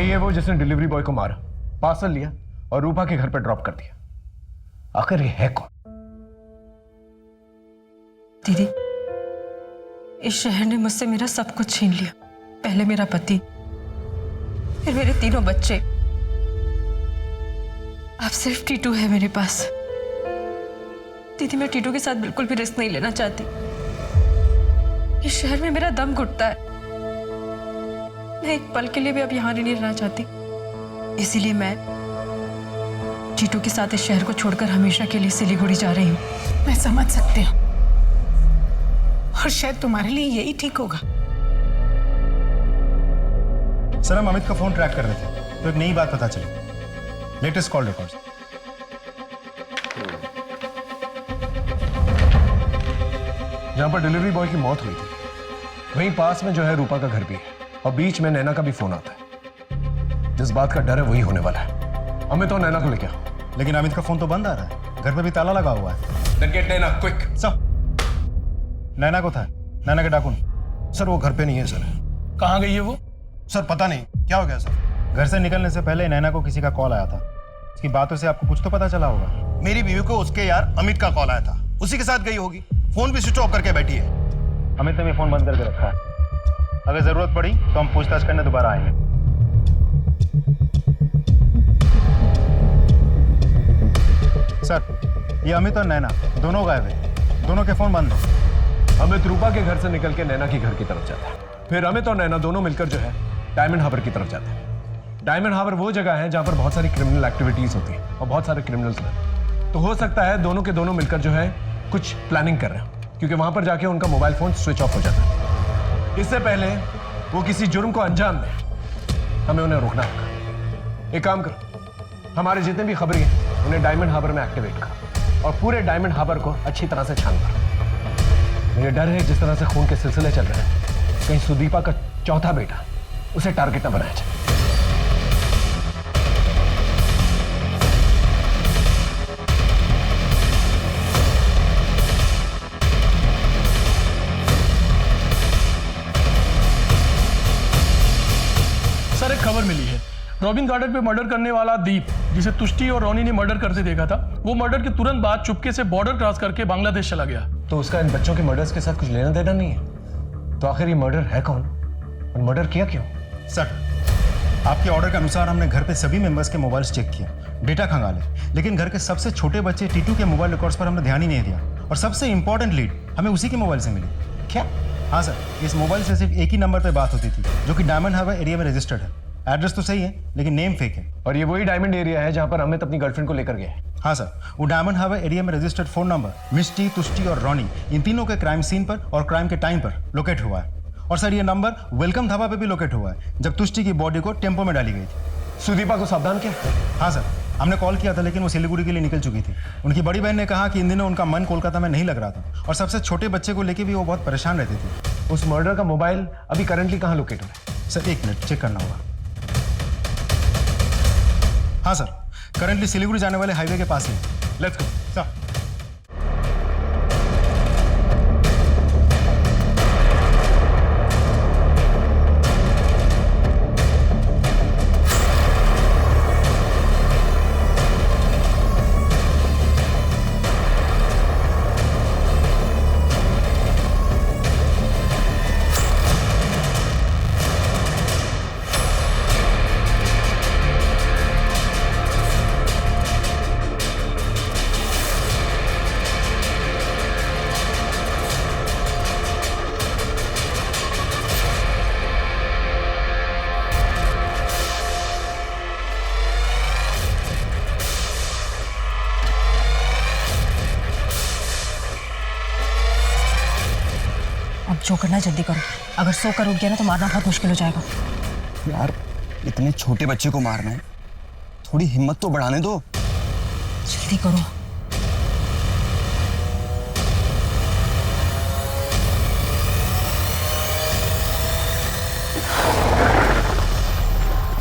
यही है वो जिसने डिलीवरी बॉय को मारा, पार्सल लिया और रूपा के घर पर ड्रॉप कर दिया। आखिर ये है कौन? दीदी, इस शहर ने मुझसे मेरा सब कुछ छीन लिया। पहले मेरा पति, फिर मेरे 3 बच्चे, अब सिर्फ टीटू है मेरे पास। दीदी, मैं टीटू के साथ बिल्कुल भी रिस्क नहीं लेना चाहती। इस शहर में मेरा दम घुटता है। मैं एक पल के लिए भी अब यहाँ नहीं रहना चाहती। इसीलिए मैं टीटू के साथ इस शहर को छोड़कर हमेशा के लिए सिलीगुड़ी जा रही हूँ। मैं समझ सकती हूँ और शायद तुम्हारे लिए यही ठीक होगा। सर, हम अमित का फोन ट्रैक कर रहे थे तो एक नई बात पता चली। Latest call records. जहां पर डिलीवरी बॉय की मौत हुई थी वहीं पास में जो है रूपा का घर भी है और बीच में नैना का भी फोन आता है। जिस बात का डर है वही होने वाला है। अमित और नैना को लेके आओ। लेकिन अमित का फोन तो बंद आ रहा है, घर पे भी ताला लगा हुआ है। Then get नैना, quick. सर, नैना को था, नैना के डाकुन। सर वो घर पे नहीं है सर। कहाँ गई है वो? सर पता नहीं क्या हो गया सर। घर से निकलने से पहले नैना को किसी का कॉल आया था। उसकी बातों से आपको कुछ तो पता चला होगा। मेरी बीवी को उसके यार अमित का कॉल आया था, उसी के साथ गई होगी। फोन भी स्विच ऑफ करके बैठी है। अमित ने भी फोन बंद करके रखा है। अगर जरूरत पड़ी तो हम पूछताछ करने दोबारा आएंगे। सर, ये अमित और नैना दोनों गायब है। दोनों के फोन बंद है। अमित रूपा के घर से निकल के नैना के घर की तरफ जाता है, फिर अमित और नैना दोनों मिलकर जो है डायमंड हार्बर की तरफ जाते हैं। डायमंड हार्बर वो जगह है जहां पर बहुत सारी क्रिमिनल एक्टिविटीज होती है और बहुत सारे क्रिमिनल्स हैं। तो हो सकता है दोनों के दोनों मिलकर जो है कुछ प्लानिंग कर रहे हैं, क्योंकि वहां पर जाके उनका मोबाइल फोन स्विच ऑफ हो जाता है। इससे पहले वो किसी जुर्म को अंजाम दें, हमें उन्हें रोकना होगा। एक काम करो, हमारे जितने भी खबरी हैं उन्हें डायमंड हार्बर में एक्टिवेट करो और पूरे डायमंड हार्बर को अच्छी तरह से छान करो। मुझे डर है जिस तरह से खून के सिलसिले चल रहे हैं, कहीं सुदीपा का चौथा बेटा उसे टारगेट न बनाया जाए। सर, एक खबर मिली है। रॉबिन गार्डन पे मर्डर करने वाला दीप, जिसे तुष्टि और रोनी ने मर्डर करते देखा था, वो मर्डर के तुरंत बाद चुपके से बॉर्डर क्रॉस करके बांग्लादेश चला गया। तो उसका इन बच्चों के मर्डर्स के साथ कुछ लेना देना नहीं है। तो आखिर ये मर्डर है कौन और मर्डर किया क्यों? सर, आपके ऑर्डर के अनुसार हमने घर पे सभी मेंबर्स के मोबाइल्स चेक किया, डेटा खंगाले, लेकिन घर के सबसे छोटे बच्चे टीटू के मोबाइल रिकॉर्ड्स पर हमने ध्यान ही नहीं दिया। और सबसे इंपॉर्टेंट लीड हमें उसी के मोबाइल से मिली। क्या? हाँ सर, इस मोबाइल से सिर्फ एक ही नंबर पर बात होती थी, जो कि डायमंड हार्बर एरिया में रजिस्टर्ड है। एड्रेस तो सही है लेकिन नेम फेक है। और ये वही डायमंड एरिया है जहां पर अमित अपनी गर्लफ्रेंड को लेकर गया है। हाँ सर, वो डायमंड हार्बर एरिया में रजिस्टर्ड फोन नंबर मिष्टी, तुष्टि और रोनी, इन तीनों के क्राइम सीन पर और क्राइम के टाइम पर लोकेट हुआ है। और सर, ये नंबर वेलकम धाबा पे भी लोकेट हुआ है, जब तुष्टि की बॉडी को टेम्पो में डाली गई थी। सुदीपा को सावधान किया? हाँ सर, हमने कॉल किया था लेकिन वो सिलीगुड़ी के लिए निकल चुकी थी। उनकी बड़ी बहन ने कहा कि इन दिनों उनका मन कोलकाता में नहीं लग रहा था और सबसे छोटे बच्चे को लेकर भी वो बहुत परेशान रहती थी। उस मर्डर का मोबाइल अभी करंटली कहाँ लोकेट हुआ है? सर, एक मिनट चेक करना होगा। हाँ सर, करंटली सिलीगुड़ी जाने वाले हाईवे के पास ही। Let's go sir. अब जो करना है जल्दी करो। अगर 100 करोड़ गया ना तो मारना बहुत मुश्किल हो जाएगा। यार, इतने छोटे बच्चे को मारना है, थोड़ी हिम्मत तो बढ़ाने दो। जल्दी करो।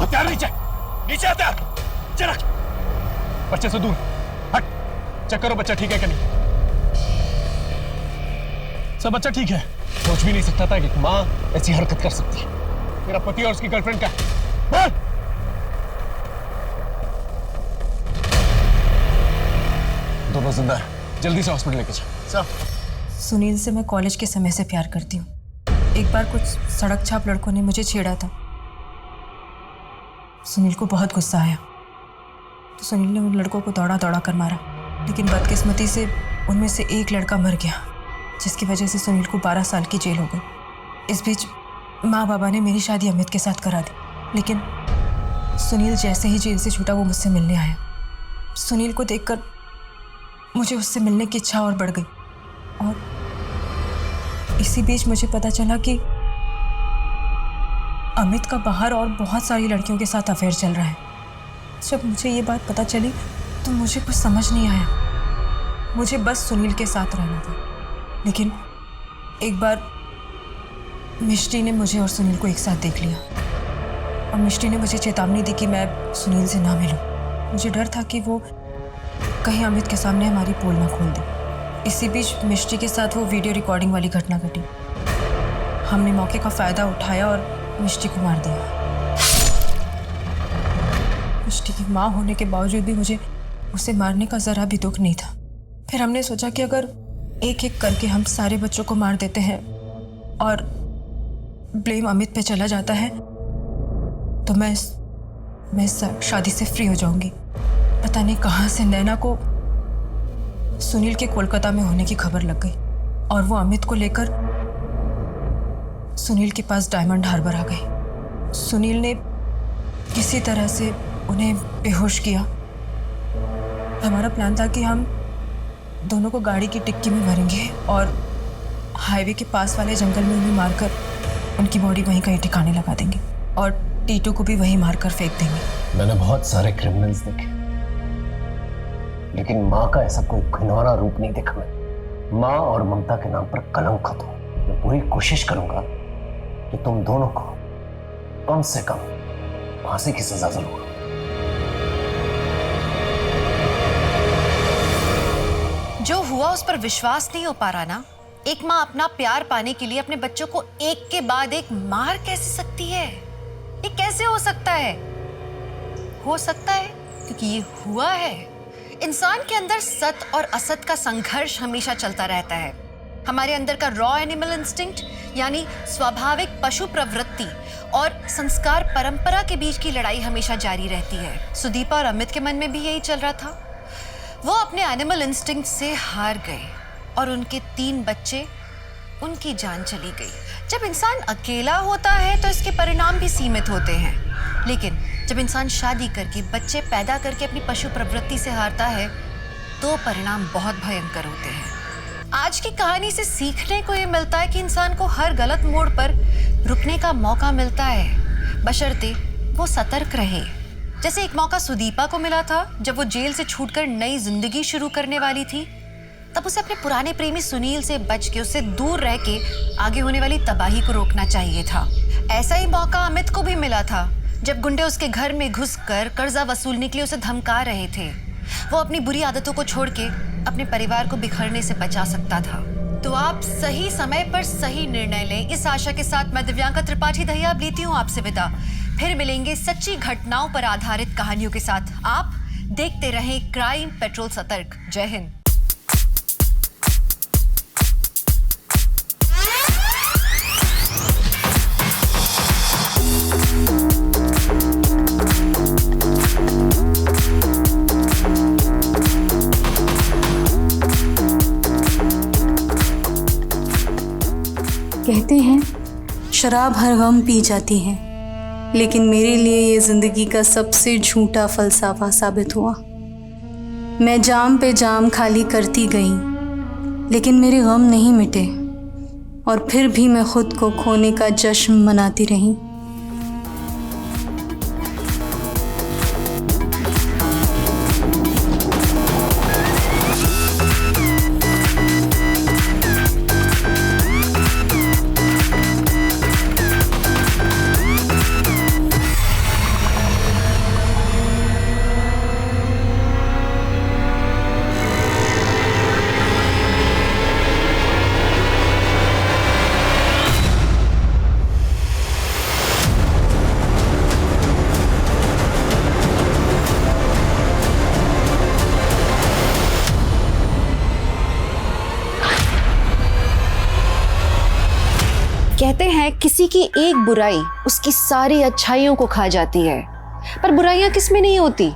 हथियार नीचे, नीचे हथियार। चला बच्चे से दूर हट। चेक करो बच्चा ठीक है कि नहीं। सब बच्चा ठीक है। सोच भी नहीं सकता था कि माँ ऐसी हरकत कर सकती है। मेरा पति और उसकी गर्लफ्रेंड का बोल। वो जिंदा है, जल्दी से हॉस्पिटल लेके जा। सर, सुनील से मैं कॉलेज के समय से प्यार करती हूँ। एक बार कुछ सड़क छाप लड़कों ने मुझे छेड़ा था। सुनील को बहुत गुस्सा आया तो सुनील ने उन लड़कों को दौड़ा दौड़ा कर मारा, लेकिन बदकिस्मती से उनमें से एक लड़का मर गया, जिसकी वजह से सुनील को 12 साल की जेल हो गई। इस बीच माँ बाबा ने मेरी शादी अमित के साथ करा दी, लेकिन सुनील जैसे ही जेल से छूटा वो मुझसे मिलने आया। सुनील को देखकर मुझे उससे मिलने की इच्छा और बढ़ गई, और इसी बीच मुझे पता चला कि अमित का बाहर और बहुत सारी लड़कियों के साथ अफेयर चल रहा है। जब मुझे ये बात पता चली तो मुझे कुछ समझ नहीं आया। मुझे बस सुनील के साथ रहना था, लेकिन एक बार मिष्टी ने मुझे और सुनील को एक साथ देख लिया, और मिष्टी ने मुझे चेतावनी दी कि मैं सुनील से ना मिलूं। मुझे डर था कि वो कहीं अमित के सामने हमारी पोल ना खोल दे। इसी बीच मिष्टी के साथ वो वीडियो रिकॉर्डिंग वाली घटना घटी। हमने मौके का फ़ायदा उठाया और मिष्टी को मार दिया। मिष्टी की माँ होने के बावजूद भी मुझे उसे मारने का ज़रा भी दुख नहीं था। फिर हमने सोचा कि अगर एक एक करके हम सारे बच्चों को मार देते हैं और ब्लेम अमित पे चला जाता है तो मैं इस शादी से फ्री हो जाऊंगी। पता नहीं कहाँ से नैना को सुनील के कोलकाता में होने की खबर लग गई, और वो अमित को लेकर सुनील के पास डायमंड हार्बर आ गई। सुनील ने किसी तरह से उन्हें बेहोश किया। हमारा प्लान था कि हम दोनों को गाड़ी की डिक्की में भरेंगे और हाईवे के पास वाले जंगल में उन्हें मारकर उनकी बॉडी वहीं कहीं ठिकाने लगा देंगे, और टीटू को भी वहीं मारकर फेंक देंगे। मैंने बहुत सारे क्रिमिनल्स देखे, लेकिन माँ का ऐसा कोई घिनौना रूप नहीं देखा मैं। माँ और ममता के नाम पर कलंक हो। मैं पूरी कोशिश करूंगा कि तुम दोनों को कम से कम फांसी की सजा जरूर। जो हुआ उस पर विश्वास नहीं हो पा रहा ना। एक माँ अपना प्यार पाने के लिए अपने बच्चों को एक के बाद एक मार कैसे सकती है? ये कैसे हो सकता है? हो सकता है क्योंकि ये हुआ है। इंसान के अंदर सत और असत का संघर्ष हमेशा चलता रहता है। हमारे अंदर का रॉ एनिमल इंस्टिंक्ट यानी स्वाभाविक पशु प्रवृत्ति और संस्कार परंपरा के बीच की लड़ाई हमेशा जारी रहती है। सुदीपा और अमित के मन में भी यही चल रहा था। वो अपने एनिमल इंस्टिंक्ट से हार गए और उनके 3 बच्चे, उनकी जान चली गई। जब इंसान अकेला होता है तो इसके परिणाम भी सीमित होते हैं, लेकिन जब इंसान शादी करके बच्चे पैदा करके अपनी पशु प्रवृत्ति से हारता है तो परिणाम बहुत भयंकर होते हैं। आज की कहानी से सीखने को ये मिलता है कि इंसान को हर गलत मोड़ पर रुकने का मौका मिलता है, बशर्ते वो सतर्क रहे। जैसे एक मौका सुदीपा को मिला था जब वो जेल से छूटकर नई जिंदगी शुरू करने वाली थी। तब उसे अपने पुराने प्रेमी सुनील से बच के, उससे दूर रह के आगे होने वाली तबाही को रोकना चाहिए था। ऐसा ही मौका अमित को भी मिला था जब गुंडे उसके घर में घुसकर कर्जा वसूलने के लिए उसे धमका रहे थे। वो अपनी बुरी आदतों को छोड़ के अपने परिवार को बिखरने से बचा सकता था। तो आप सही समय पर सही निर्णय लें, इस आशा के साथ मैं दिव्यांका त्रिपाठी दहिया लेती हूँ आपसे विदा। फिर मिलेंगे सच्ची घटनाओं पर आधारित कहानियों के साथ। आप देखते रहें क्राइम पेट्रोल सतर्क। जय हिंद। कहते हैं शराब हर गम पी जाती है, लेकिन मेरे लिए ये ज़िंदगी का सबसे झूठा फलसफा साबित हुआ। मैं जाम पे जाम खाली करती गई, लेकिन मेरे गम नहीं मिटे, और फिर भी मैं खुद को खोने का जश्न मनाती रही। कहते हैं किसी की एक बुराई उसकी सारी अच्छाइयों को खा जाती है, पर बुराइयां किस में नहीं होती।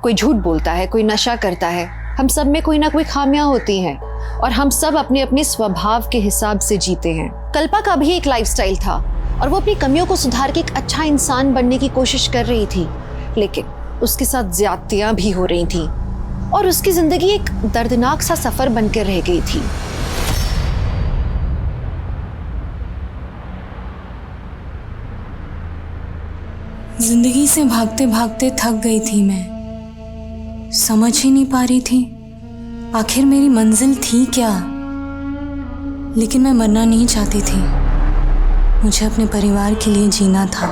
कोई झूठ बोलता है, कोई नशा करता है, हम सब में कोई ना कोई खामियां होती हैं और हम सब अपने अपने स्वभाव के हिसाब से जीते हैं। कल्पा का भी एक लाइफस्टाइल था और वो अपनी कमियों को सुधार के एक अच्छा इंसान बनने की कोशिश कर रही थी, लेकिन उसके साथ ज्यादतियां भी हो रही थी और उसकी जिंदगी एक दर्दनाक सा सफर बनकर रह गई थी। जिंदगी से भागते भागते थक गई थी मैं, समझ ही नहीं पा रही थी आखिर मेरी मंजिल थी क्या। लेकिन मैं मरना नहीं चाहती थी, मुझे अपने परिवार के लिए जीना था।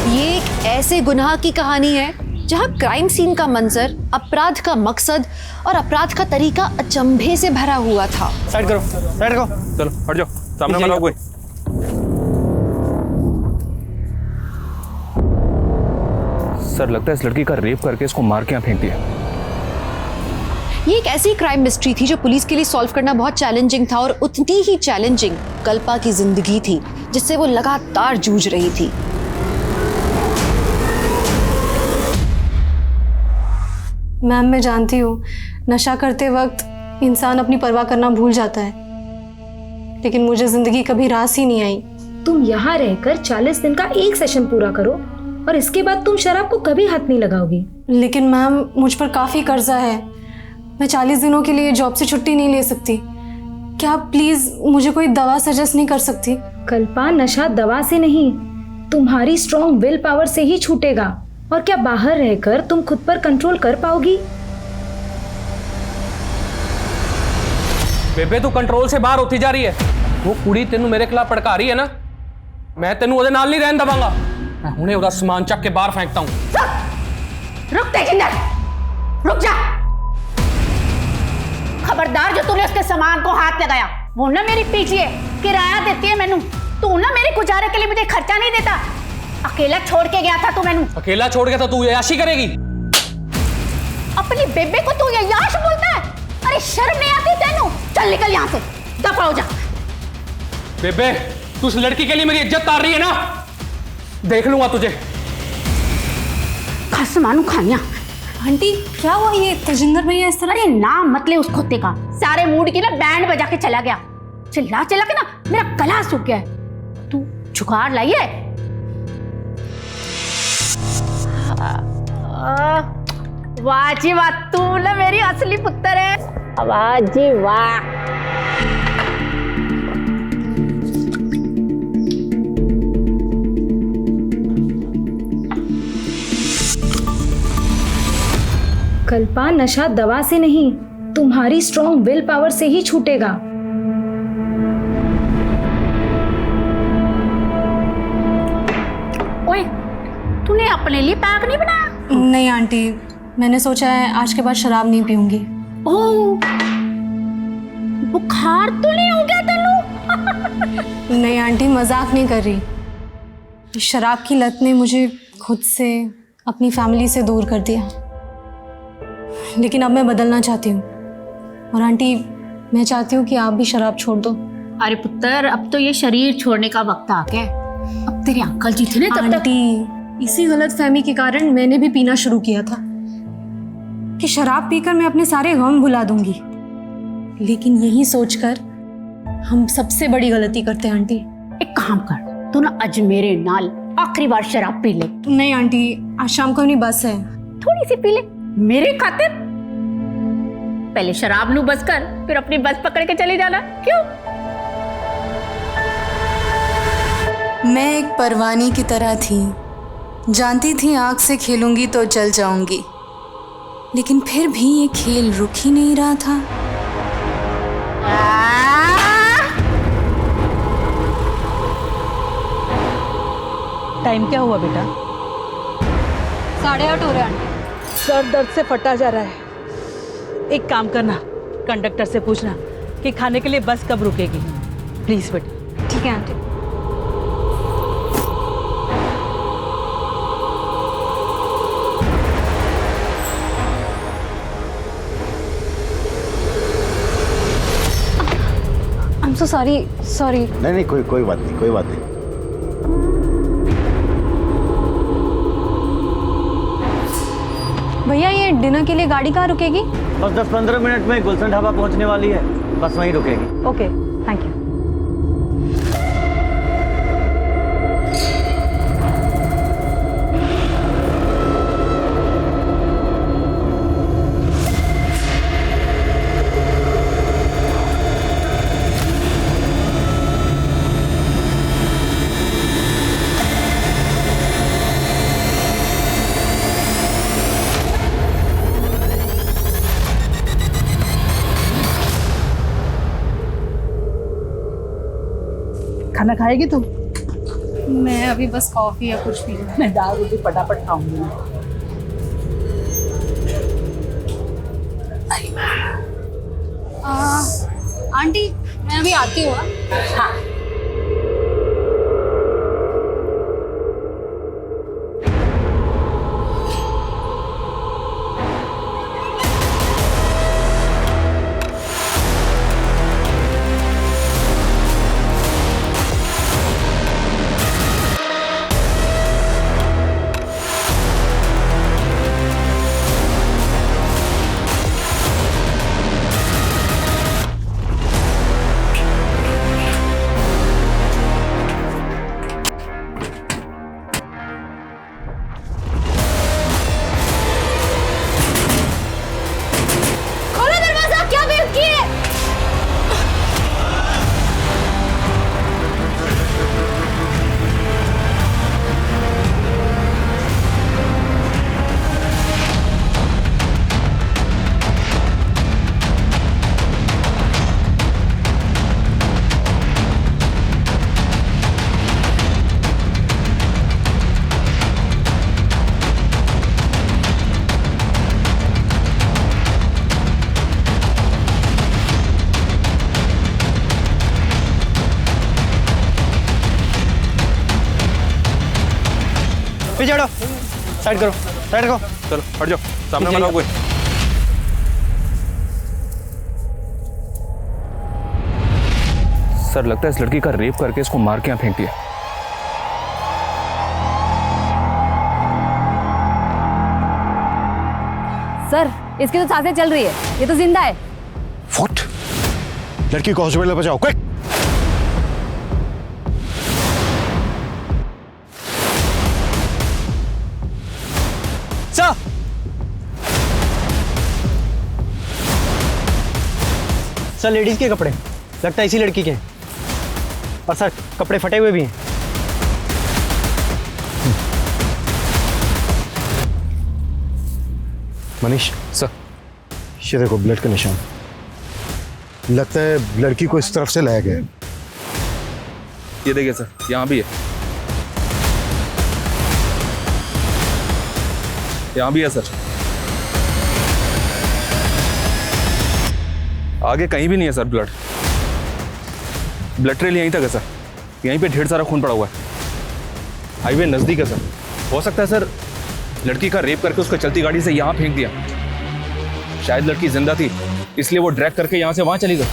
ये एक ऐसे गुनाह की कहानी है जहां क्राइम सीन का मंजर, अपराध का मकसद और अपराध का तरीका अचंभे से भरा हुआ था। साइड करो, साइड करो, चलो हट जाओ, सामने मत आओ कोई। सर लगता है इस लड़की का रेप करके इसको मार के यहाँ फेंक दिया। ये एक ऐसी क्राइम मिस्ट्री थी जो पुलिस के लिए सॉल्व करना बहुत चैलेंजिंग था और उतनी ही चैलेंजिंग कल्पा की जिंदगी थी जिससे वो लगातार जूझ रही थी। मैम, मैं जानती हूँ नशा करते वक्त इंसान अपनी परवाह करना भूल जाता है, लेकिन मुझे जिंदगी कभी रास ही नहीं आई। तुम यहाँ रहकर 40 दिन का एक सेशन पूरा करो और इसके बाद तुम शराब को कभी हाथ नहीं लगाओगी। लेकिन मैम, मुझ पर काफ़ी कर्जा है, मैं 40 दिनों के लिए जॉब से छुट्टी नहीं ले सकती। क्या आप प्लीज़ मुझे कोई दवा सजेस्ट नहीं कर सकती? कल्पा, नशा दवा से नहीं, तुम्हारी स्ट्रॉन्ग विल पावर से ही छूटेगा। और क्या बाहर रहकर तुम खुद पर कंट्रोल कर पाओगी? बेबे तू कंट्रोल से बाहर होती जा रही है। वो कुड़ी तेनू मेरे खिलाफ भड़का रही है ना, मैं तेनू ओदे नाल नहीं रहन दवांगा। मैं हुणे ओदा सामान चक के बाहर फेंकता हूं। रुक तेजिंदर, रुक जा। खबरदार जो तूने उसके सामान को हाथ लगाया। वो ना मेरी पीछे है, किराया देती है मैनू। तू ना मेरे गुजारे के लिए मुझे खर्चा नहीं देता। अकेला छोड़ के गया था तू मैनू। अकेला छोड़ गया था तू याशी करेगी? अपनी बेबे को तू याश बोलता है? अरे शर्म नहीं आती तेनू? चल निकल यहाँ से, दफा हो जा। बेबे तू उस लड़की के लिए मेरी इज्जत तार रही है ना, देख लूंगा तुझे। खस मानू खानिया। आंटी क्या हुआ ये तेजिंदर भैया इस तरह? अरे नाम मत ले उस कुत्ते का, सारे मूड की ना बैंड बजा के चला गया। चिल्ला चिल्ला के ना मेरा गला सूख गया है। तू जुगाड़ लाई है? वाह जी वाह, तू ना मेरी असली पुत्र है। वाह जी वाह। कल्पा, नशा दवा से नहीं, तुम्हारी स्ट्रॉन्ग विल पावर से ही छूटेगा। ओए, तूने अपने लिए पैक नहीं बनाया? नहीं आंटी, मैंने सोचा है आज के बाद शराब नहीं पीऊंगी। ओह, बुखार तो नहीं हो गया तेनू? नहीं आंटी, मजाक नहीं कर रही। शराब की लत ने मुझे खुद से, अपनी फैमिली से दूर कर दिया, लेकिन अब मैं बदलना चाहती हूँ। और आंटी, मैं चाहती हूँ कि आप भी शराब छोड़ दो। अरे पुत्र, अब तो ये शरीर छोड़ने का वक्त आ गया। अब तेरे अंकल जी थे ना तब तक। आंटी, इसी गलतफहमी के कारण मैंने भी पीना शुरू किया था कि शराब पीकर मैं अपने सारे गम भुला दूंगी, लेकिन यही सोचकर हम सबसे बड़ी गलती करते हैं आंटी। एक काम कर, तू ना आज मेरे नाल आखिरी बार शराब पी ले। नहीं आंटी, आज शाम को अपनी बस है, थोड़ी सी पी ले मेरे खातिर। पहले शराब नू बस कर, फिर अपनी बस पकड़ के चली जाना। क्यों? मैं एक परवानी की तरह थी, जानती थी आग से खेलूंगी तो जल जाऊंगी, लेकिन फिर भी ये खेल रुक ही नहीं रहा था। टाइम क्या हुआ बेटा? 8:30 हो रहे आंटी। सर दर्द से फटा जा रहा है। एक काम करना, कंडक्टर से पूछना कि खाने के लिए बस कब रुकेगी। प्लीज बेटा। ठीक है आंटी। So sorry sorry. नहीं नहीं, कोई बात नहीं, कोई बात नहीं। भैया ये डिनर के लिए गाड़ी कहाँ रुकेगी? बस 10-15 मिनट में गुलशन ढाबा पहुंचने वाली है, बस वहीं रुकेगी। Okay, thank you. खाना खाएगी तू? मैं अभी बस कॉफी या कुछ पी। मैं दाल रोटी फटाफट खाऊंगी। आंटी मैं अभी आती हूँ। हाँ। पीछे हटो, साइड करो, साइड करो। चलो हट जाओ, सामने मत आओ कोई। सर लगता है इस लड़की का रेप करके इसको मार के यहाँ फेंक दिया। सर इसकी तो सांसें चल रही है, ये तो जिंदा है। व्हाट? लड़की को हॉस्पिटल में पहुंचाओ, क्विक। सर सर लेडीज के कपड़े लगता है इसी लड़की के हैं। और सर कपड़े फटे हुए भी हैं। मनीष सर, ये देखो ब्लड का निशान। लगता है लड़की को इस तरफ से लाया गया है। ये देखिए सर, यहाँ भी है, यहाँ भी है सर। आगे कहीं भी नहीं है सर ब्लड ट्रेल यहीं तक है सर। यहीं पे ढेर सारा खून पड़ा हुआ है। हाईवे नजदीक है सर। हो सकता है सर लड़की का रेप करके उसको चलती गाड़ी से यहाँ फेंक दिया। शायद लड़की जिंदा थी इसलिए वो ड्रैग करके यहाँ से वहाँ चली गई।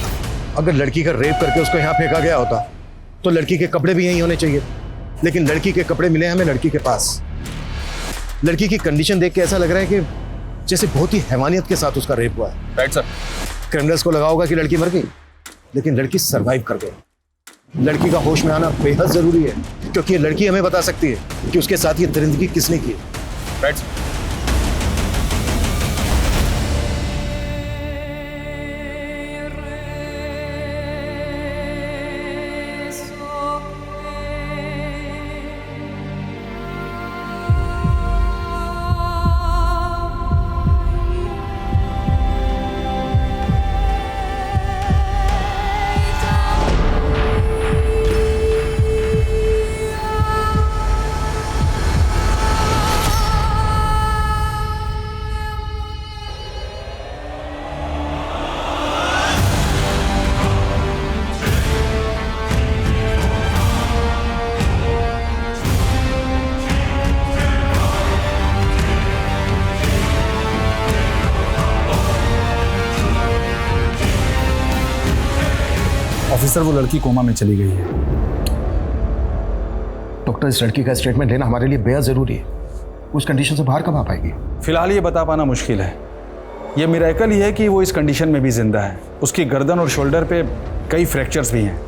अगर लड़की का रेप करके उसको यहाँ फेंका गया होता तो लड़की के कपड़े भी यहीं होने चाहिए, लेकिन लड़की के कपड़े मिले हमें लड़की के पास। लड़की की कंडीशन देख के ऐसा लग रहा है कि जैसे बहुत ही हैवानियत के साथ उसका रेप हुआ है। Right sir. क्रिमिनल्स को लगा होगा कि लड़की मर गई, लेकिन लड़की सरवाइव कर गई। लड़की का होश में आना बेहद जरूरी है, क्योंकि ये लड़की हमें बता सकती है कि उसके साथ ये दरिंदगी किसने की है। Right sir. ऑफिसर, वो लड़की कोमा में चली गई है। डॉक्टर, इस लड़की का स्टेटमेंट लेना हमारे लिए बेहद जरूरी है। उस कंडीशन से बाहर कब आ पाएगी? फिलहाल ये बता पाना मुश्किल है। ये मिरेकल ही है कि वो इस कंडीशन में भी जिंदा है। उसकी गर्दन और शोल्डर पे कई फ्रैक्चर्स भी हैं।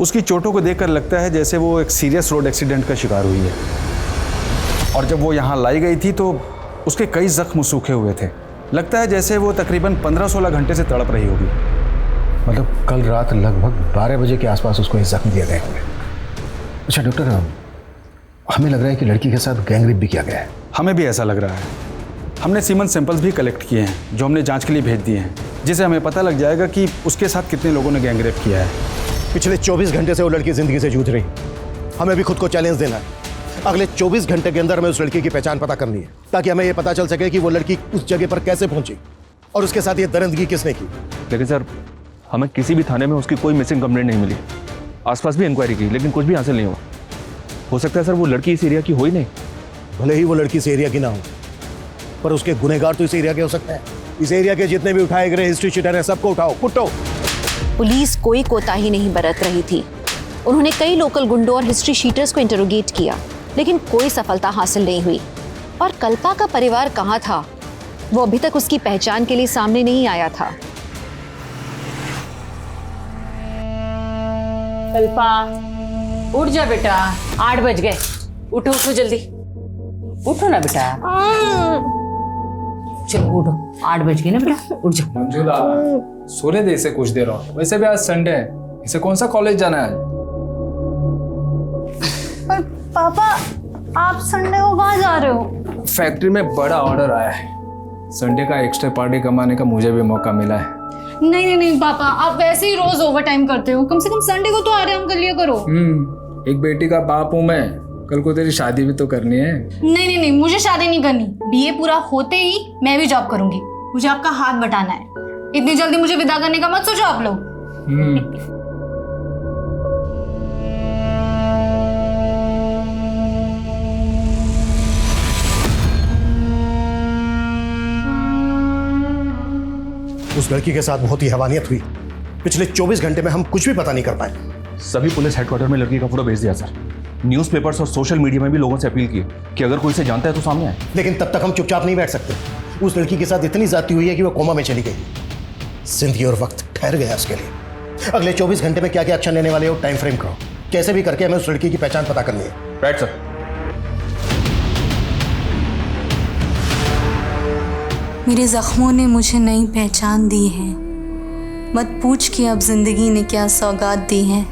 उसकी चोटों को देखकर लगता है जैसे वो एक सीरियस रोड एक्सीडेंट का शिकार हुई है। और जब वो यहाँ लाई गई थी तो उसके कई जख्म सूखे हुए थे। लगता है जैसे वो तकरीबन 15-16 घंटे से तड़प रही होगी। मतलब कल रात लगभग 12 बजे के आसपास उसको ये जख्म दिया गया है। अच्छा डॉक्टर, हमें लग रहा है कि लड़की के साथ गैंगरेप भी किया गया है। हमें भी ऐसा लग रहा है। हमने सीमन सैंपल्स भी कलेक्ट किए हैं जो हमने जांच के लिए भेज दिए हैं, जिससे हमें पता लग जाएगा कि उसके साथ कितने लोगों ने गैंगरेप किया है। पिछले 24 घंटे से वो लड़की जिंदगी से जूझ रही। हमें भी खुद को चैलेंज देना है। अगले 24 घंटे के अंदर हमें उस लड़की की पहचान पता करनी है, ताकि हमें यह पता चल सके कि वो लड़की उस जगह पर कैसे पहुंची और उसके साथ ये दरिंदगी किसने की। लेकिन सर, हमें किसी भी थाने में उसकी कोई मिसिंग कंप्लेंट नहीं मिली। आसपास भी इंक्वायरी की लेकिन कुछ भी हासिल नहीं हुआ। हो सकता है सर वो लड़की इस एरिया की हो ही नहीं। भले ही वो लड़की इस एरिया की ना हो, पर उसके गुनहगार तो इस एरिया के हो सकते हैं। इस एरिया के जितने भी उठाए गए हिस्ट्री शीटर हैं, सबको उठाओ, कुटो। पुलिस कोई कोताही नहीं बरत रही थी। उन्होंने कई लोकल गुंडों और हिस्ट्री शीटर्स को इंटरोगेट किया, लेकिन कोई सफलता हासिल नहीं हुई। और कल्पा का परिवार कहाँ था, वो अभी तक उसकी पहचान के लिए सामने नहीं आया था। कल्पा, उठ जा बेटा, 8 बज गए। उठो उठो जल्दी, उठो ना बेटा। चलो उठो, 8 बज गए ना बेटा, उठ जाओ। मंजुला, सोने दे इसे कुछ देर और। वैसे भी आज संडे है, इसे कौन सा कॉलेज जाना है? पर पापा, आप संडे को कहाँ जा रहे हो? फैक्ट्री में बड़ा ऑर्डर आया है। संडे का एक्स्ट्रा पार्टी कमाने का मुझे भी मौका मिला है। नहीं नहीं पापा, आप वैसे ही रोज ओवर टाइम करते हो। कम से कम संडे को तो आराम कर लिया करो। एक बेटी का बाप हूँ मैं। कल को तेरी शादी भी तो करनी है। नहीं, मुझे शादी नहीं करनी। बीए पूरा होते ही मैं भी जॉब करूंगी। मुझे आपका हाथ बटाना है। इतनी जल्दी मुझे विदा करने का मत सोचो आप लोग। उस लड़की के साथ बहुत ही हैवानियत हुई। पिछले 24 घंटे में हम कुछ भी पता नहीं कर पाए। सभी पुलिस हेडक्वार्टर में लड़की का फोटो भेज दिया सर। न्यूज़पेपर्स और सोशल मीडिया में भी लोगों से अपील की कि अगर कोई इसे जानता है तो सामने आए। लेकिन तब तक हम चुपचाप नहीं बैठ सकते। उस लड़की के साथ इतनी ज्यादती हुई है कि वो कोमा में चली गई। जिंदगी और वक्त ठहर गया उसके लिए। अगले 24 घंटे में क्या क्या एक्शन लेने वाले हो, टाइम फ्रेम करो। कैसे भी करके हमें उस लड़की की पहचान पता करनी है। Right sir. मेरे जख्मों ने मुझे नई पहचान दी है। मत पूछ कि अब जिंदगी ने क्या सौगात दी है।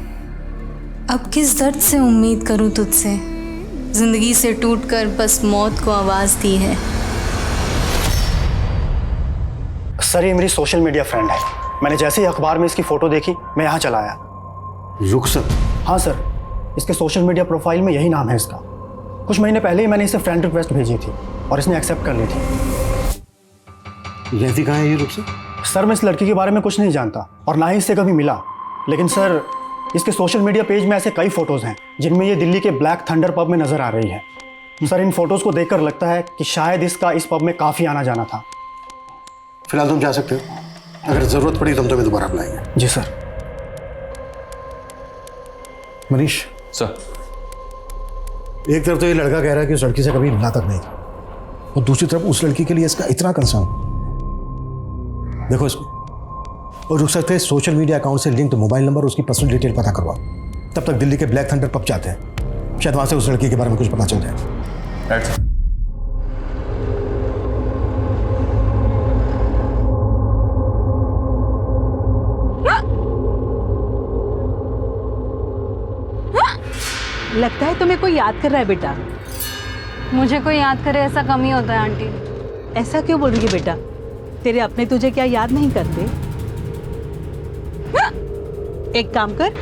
अब किस दर्द से उम्मीद करूं तुझसे। जिंदगी से टूटकर बस मौत को आवाज दी है। सर, ये मेरी सोशल मीडिया फ्रेंड है। मैंने जैसे ही अखबार में इसकी फोटो देखी, मैं यहाँ चला आया। रुखसत? हाँ सर, इसके सोशल मीडिया प्रोफाइल में यही नाम है इसका। कुछ महीने पहले ही मैंने इसे फ्रेंड रिक्वेस्ट भेजी थी और इसने एक्सेप्ट कर ली थी। रहती कहाँ है ये रुखसत? सर, मैं इस लड़की के बारे में कुछ नहीं जानता और ना ही इससे कभी मिला। लेकिन सर, इसके सोशल मीडिया पेज में ऐसे कई फोटोज़ हैं जिनमें ये दिल्ली के ब्लैक थंडर पब में नज़र आ रही है। सर, इन फोटोज़ को देखकर लगता है कि शायद इसका इस पब में काफ़ी आना जाना था। फिलहाल तुम जा सकते हो। अगर ज़रूरत पड़ी तो हम तुम्हें दोबारा बुलाएंगे। जी सर। मनीष सर, एक तरफ तो ये लड़का कह रहा है कि उस लड़की से कभी मिला तक नहीं था, और दूसरी तरफ उस लड़की के लिए इसका इतना कंसर्न। देखो इसको, और रुक सकते हैं सोशल मीडिया अकाउंट से लिंक्ड मोबाइल नंबर, उसकी पर्सनल डिटेल पता करवाओ। तब तक दिल्ली के ब्लैक थंडर पब जाते हैं, शायद वहां से उस लड़की के बारे में कुछ पता चल जाए। Right sir. लगता है तुम्हें कोई याद कर रहा है बेटा। मुझे कोई याद करे ऐसा कम ही होता है आंटी। ऐसा क्यों बोल रही है बेटा? तेरे अपने तुझे क्या याद नहीं करते? एक काम कर,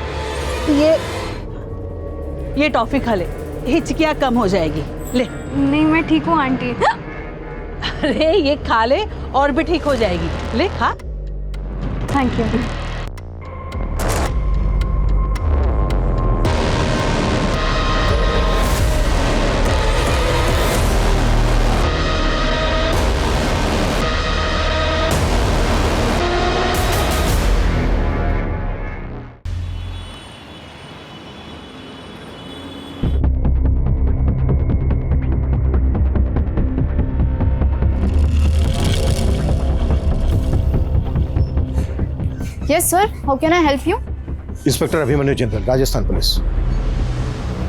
ये टॉफी खा ले, हिचकियाँ कम हो जाएगी। ले। नहीं, मैं ठीक हूँ आंटी। अरे ये खा ले और भी ठीक हो जाएगी। ले खा। Thank you. Yes sir, how can I help you? Inspector Abhimanyu Jindal, Rajasthan police.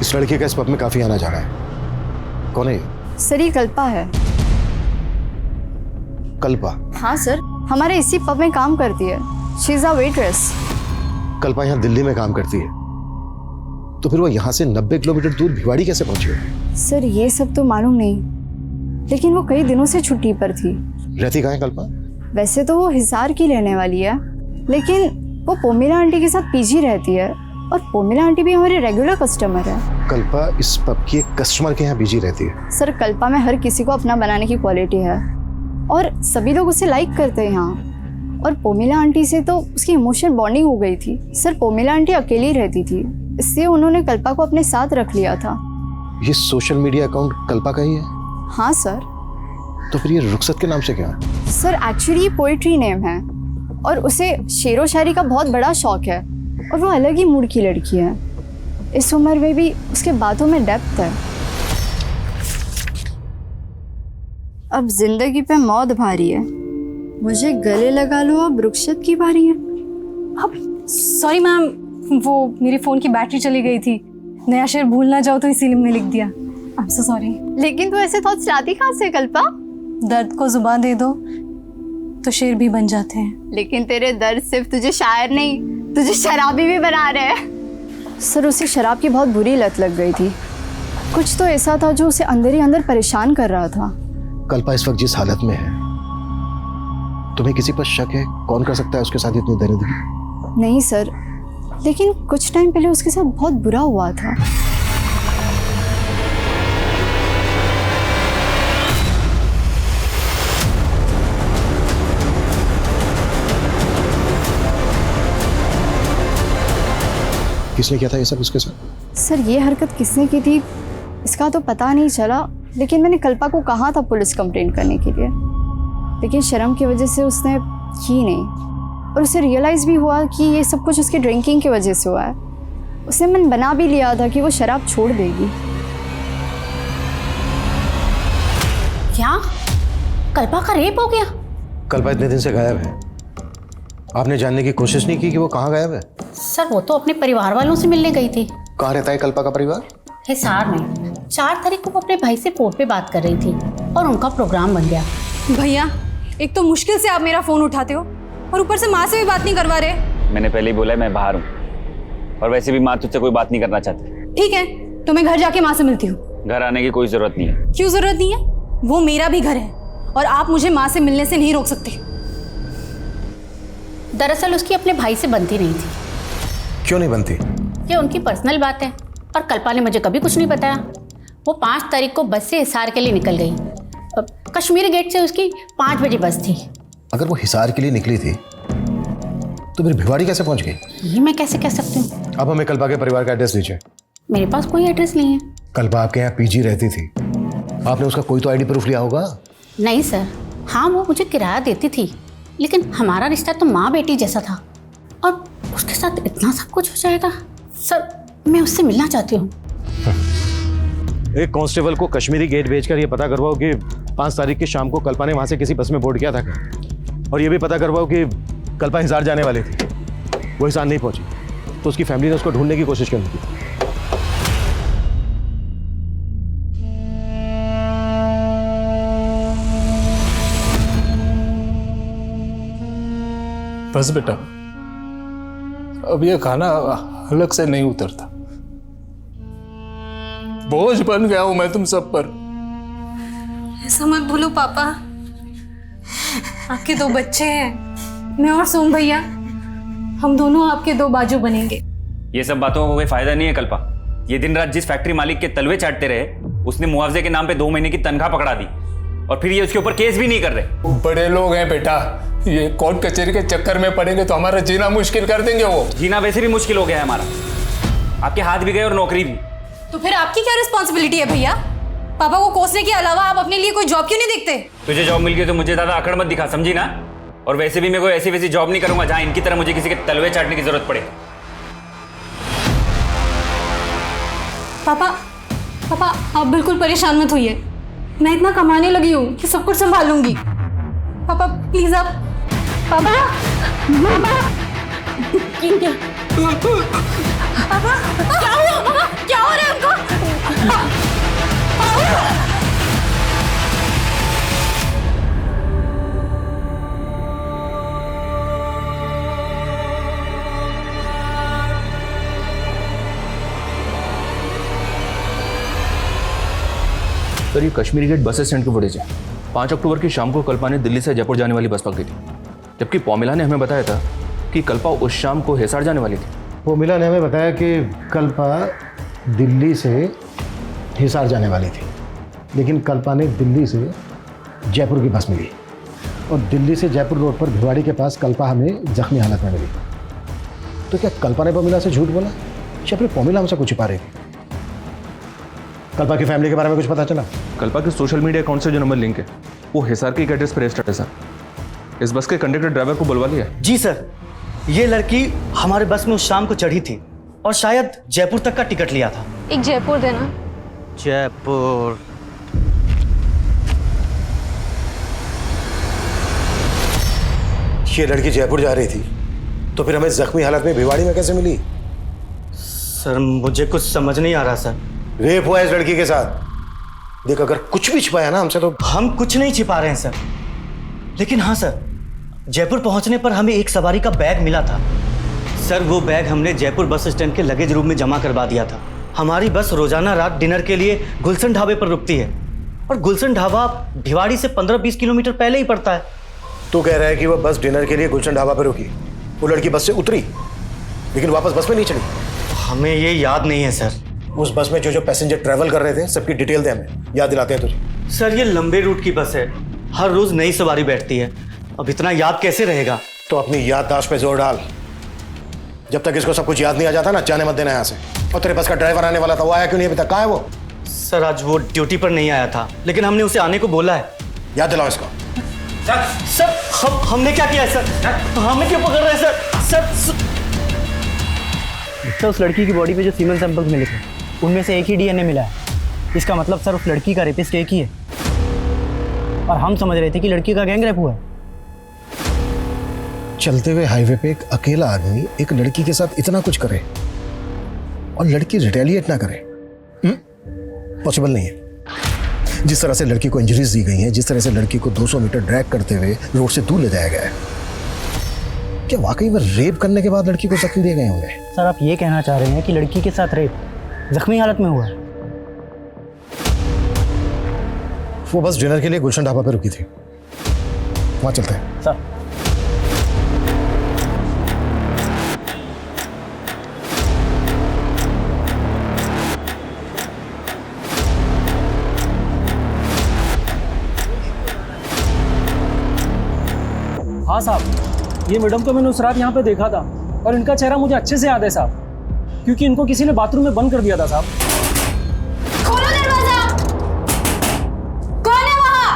इस लड़की का इस पब में काफी आना जाना है। कौन है ये? सर ये कल्पा है। कल्पा? हाँ सर, हमारे इसी पब में काम करती है। She is a waitress. Kalpa यहाँ दिल्ली में काम करती है, तो फिर वो यहाँ से 90 किलोमीटर दूर भिवाड़ी कैसे पहुंची? सर ये सब तो मालूम नहीं, लेकिन वो कई दिनों से छुट्टी पर थी। रहती कहाँ है कल्पा? वैसे तो वो हिसार की रहने वाली है, लेकिन वो पोमिला आंटी के साथ पीजी रहती है, और पोमिला आंटी भी हमारे रेगुलर कस्टमर है। कल्पा इस पब की एक कस्टमर के यहाँ बिजी रहती है। सर कल्पा में हर किसी को अपना बनाने की क्वालिटी है, और सभी लोग उसे लाइक करते हैं यहाँ। और पोमिला आंटी से तो उसकी इमोशनल बॉन्डिंग हो गई थी। सर पोमिला आंटी अकेली रहती थी, इसलिए उन्होंने कल्पा को अपने साथ रख लिया था। ये सोशल मीडिया अकाउंट कल्पा का ही है? हाँ सर। तो फिर ये रुखसत के नाम से क्यों है? सर एक्चुअली ये पोइट्री नेम है, और उसे शेरो शायरी का बहुत बड़ा शौक है, और वो अलग ही मूड की लड़की है। इस उम्र में भी उसके बातों में डेप्थ है। अब जिंदगी पे मौत भारी है, मुझे गले लगा लो, अब रुखसत की बारी है। अब सॉरी मैम, वो मेरी फ़ोन की बैटरी चली गई थी, नया शेर भूल ना जाओ तो इसीलिए मैं लिख दिया। I am so sorry. लेकिन तू ऐसे थॉट्स लाती कहाँ से कल्पा? दर्द को जुबान दे दो तो शेर भी बन जाते हैं। लेकिन तेरे दर्द सिर्फ तुझे शायर नहीं, तुझे शराबी भी बना रहे हैं। सर उसे शराब की बहुत बुरी लत लग गई थी। कुछ तो ऐसा था जो उसे अंदर ही अंदर परेशान कर रहा था। कल्पा इस वक्त जिस हालत में है, तुम्हें किसी पर शक है? कौन कर सकता है उसके साथ इतनी दरिद्री? नहीं सर, लेकिन कुछ टाइम पहले उसके साथ बहुत बुरा हुआ था। किसने किया था ये सब उसके साथ? सर ये हरकत किसने की थी इसका तो पता नहीं चला, लेकिन मैंने कल्पा को कहा था पुलिस कंप्लेंट करने के लिए, लेकिन शर्म की वजह से उसने की नहीं। और उसे रियलाइज़ भी हुआ कि ये सब कुछ उसकी ड्रिंकिंग की वजह से हुआ है। उसने मन बना भी लिया था कि वो शराब छोड़ देगी। क्या कल्पा का रेप हो गया? कल्पा इतने दिन से गायब है, आपने जानने की कोशिश नहीं की कि वो कहाँ गायब है? सर वो तो अपने परिवार वालों से मिलने गई थी। कहाँ रहता है कल्पा का परिवार? हिसार में। 4 तारीख को वो अपने भाई से फोन पे बात कर रही थी और उनका प्रोग्राम बन गया। भैया एक तो मुश्किल से आप मेरा फ़ोन उठाते हो, और ऊपर से माँ से भी बात नहीं करवा रहे। मैंने पहले ही बोला है मैं बाहर हूँ, और वैसे भी माँ तुझसे कोई बात नहीं करना चाहती। ठीक है, तो मैं घर जाके माँ से मिलती हूँ। घर आने की कोई जरूरत नहीं है। क्यों जरूरत नहीं है? वो मेरा भी घर है, और आप मुझे माँ से मिलने से नहीं रोक सकते। दरअसल उसकी अपने भाई से बनती नहीं थी। क्यों नहीं बनती? ये उनकी पर्सनल बात है, और कल्पा ने मुझे कभी कुछ नहीं बताया। वो 5 तारीख को बस से हिसार के लिए निकल गई। कश्मीरी गेट से उसकी 5 बजे बस थी। अगर वो हिसार के लिए निकली थी तो फिर भिवाड़ी कैसे पहुंच गई? ये मैं कैसे कह सकती हूँ? अब हमें कल्पा के परिवार का एड्रेस दीजिए। मेरे पास कोई एड्रेस नहीं है। कल्पा आपके यहाँ पीजी रहती थी, आपने उसका कोई तो आईडी प्रूफ लिया होगा? नहीं सर, हाँ वो मुझे किराया देती थी, लेकिन हमारा रिश्ता तो माँ बेटी जैसा था, और उसके साथ इतना सब कुछ हो जाएगा। सर मैं उससे मिलना चाहती हूँ। एक कांस्टेबल को कश्मीरी गेट भेजकर ये पता करवाओ कि 5 तारीख की शाम को कल्पा ने वहां से किसी बस में बोर्ड किया था, और ये भी पता करवाओ कि कल्पा हिसार जाने वाली थी, वो हिसार नहीं पहुंची, तो उसकी फैमिली ने उसको ढूंढने की कोशिश करनी थी। बस बेटा, अब ये खाना अलग से नहीं उतरता। बोझ बन गया हूं मैं तुम सब पर। ऐसा मत भूलो पापा, आपके 2 बच्चे हैं, मैं और सोम भैया, हम दोनों आपके 2 बाजू बनेंगे। ये सब बातों का कोई फायदा नहीं है कल्पा। ये दिन रात जिस फैक्ट्री मालिक के तलवे चाटते रहे, उसने मुआवजे के नाम पे 2 महीने की तनख्वाह पकड़ा दी, और फिर ये उसके ऊपर केस भी नहीं कर रहे। बड़े लोग हैं बेटा, ये कोर्ट कचहरी के चक्कर में पड़ेंगे तो हमारा जीना मुश्किल कर देंगे। वो जीना वैसे भी मुश्किल हो गया है हमारा, आपके हाथ भी गए और नौकरी भी। तो फिर आपकी क्या रिस्पॉन्सिबिलिटी है भैया? पापा को कोसने के अलावा आप अपने लिए कोई जॉब क्यों नहीं देखते? तुझे जॉब मिल गई तो मुझे ज्यादा अकड़ मत दिखा, समझी ना? और वैसे भी मैं कोई ऐसी वैसी जॉब नहीं करूंगा जहां इनकी तरह मुझे किसी के तलवे चाटने की जरूरत पड़े। पापा आप बिल्कुल परेशान मत होइए, मैं इतना कमाने लगी हूँ कि सब कुछ संभाल लूंगी। पापा प्लीज आप, पापा क्यों क्या क्या हुआ पापा? क्या हो रहा है उनको? सर ये कश्मीरी गेट बस स्टैंड की फुटेज है। 5 अक्टूबर की शाम को कल्पा ने दिल्ली से जयपुर जाने वाली बस पकड़ी थी, जबकि पौमिला ने हमें बताया था कि कल्पा उस शाम को हिसार जाने वाली थी। पौमिला ने हमें बताया कि कल्पा दिल्ली से हिसार जाने वाली थी, लेकिन कल्पा ने दिल्ली से जयपुर की बस मिली और दिल्ली से जयपुर रोड पर भिवाड़ी के पास कल्पा हमें जख्मी हालत में मिली। तो क्या कल्पा ने पौमिला से झूठ बोला या फिर पौमिला हमसे कुछ छिपा रही थी? कल्पा की फैमिली के बारे में कुछ पता चला? कल्पा के सोशल मीडिया अकाउंट से जो नंबर लिंक है वो हिसार के एड्रेस पर रजिस्टर्ड है सर। इस बस के कंडक्टर ड्राइवर को बुलवा लिया। जी सर, ये लड़की हमारे बस में उस शाम को चढ़ी थी और शायद जयपुर तक का टिकट लिया था। एक जयपुर देना। जयपुर। ये लड़की जयपुर जा रही थी तो फिर हमें जख्मी हालत में भिवाड़ी में कैसे मिली? सर मुझे कुछ समझ नहीं आ रहा सर। रेप हुआ है इस लड़की के साथ। देख अगर कुछ भी छिपाया ना हमसे तो हम कुछ नहीं छिपा रहे हैं सर, लेकिन हाँ सर, जयपुर पहुंचने पर हमें एक सवारी का बैग मिला था। सर वो बैग हमने जयपुर बस स्टैंड के लगेज रूम में जमा करवा दिया था। हमारी बस रोजाना रात डिनर के लिए गुलशन ढाबे पर रुकती है और गुलशन ढाबा भिवाड़ी से 15-20 किलोमीटर पहले ही पड़ता है। तू कह रहा है कि वो बस डिनर के लिए गुलशन ढाबा पर रुकी, वो लड़की बस से उतरी लेकिन वापस बस में नहीं चली? हमें ये याद नहीं है सर। उस बस में जो जो पैसेंजर ट्रैवल कर रहे थे सबकी डिटेल दे, हमें याद दिलाते हैं तुझे। सर ये लंबे रूट की बस है, हर रोज नई सवारी बैठती है, अब इतना याद कैसे रहेगा? तो अपनी याददाश्त पे जोर डाल। जब तक इसको सब कुछ याद नहीं आ जाता ना, जाने मत देना यहाँ से। और तेरे बस का ड्राइवर आने वाला था, वो आया क्यों नहीं अभी तक? कहाँ है वो? सर आज वो ड्यूटी पर नहीं आया था, लेकिन हमने उसे आने को बोला है। याद दिलाओ इसको। सर हमने क्या किया है सर? हमें क्यों पकड़ रहे हैं सर? सर उस लड़की की बॉडी पे जो सीमेंट सैंपल्स मिले थे उनमें से एक ही डीएनए मिला है। इसका मतलब सर उस लड़की का रेपिस्ट एक ही है और हम समझ रहे थे कि लड़की का गैंग रेप हुआ है। चलते हुए हाईवे पे एक अकेला आदमी एक लड़की के साथ इतना कुछ करे और लड़की रिटेलिएट ना करे, पॉसिबल नहीं है। जिस तरह से लड़की को इंजरीज दी गई हैं, जिस तरह से लड़की को 200 मीटर ड्रैग करते हुए रोड से दूर ले जाया गया है, क्या वाकई में रेप करने के बाद लड़की को जख्मी दिए गए होंगे? सर आप ये कहना चाह रहे हैं कि लड़की के साथ रेप जख्मी हालत में हुआ है? वो बस डिनर के लिए गुलशन ढाबा पे रुकी थी, वहां चलते हैं। सर हाँ साहब, ये मैडम को मैंने उस रात यहाँ पे देखा था और इनका चेहरा मुझे अच्छे से याद है साहब, क्योंकि इनको किसी ने बाथरूम में बंद कर दिया था साहब। खोलो दरवाजा, कौन है वहां?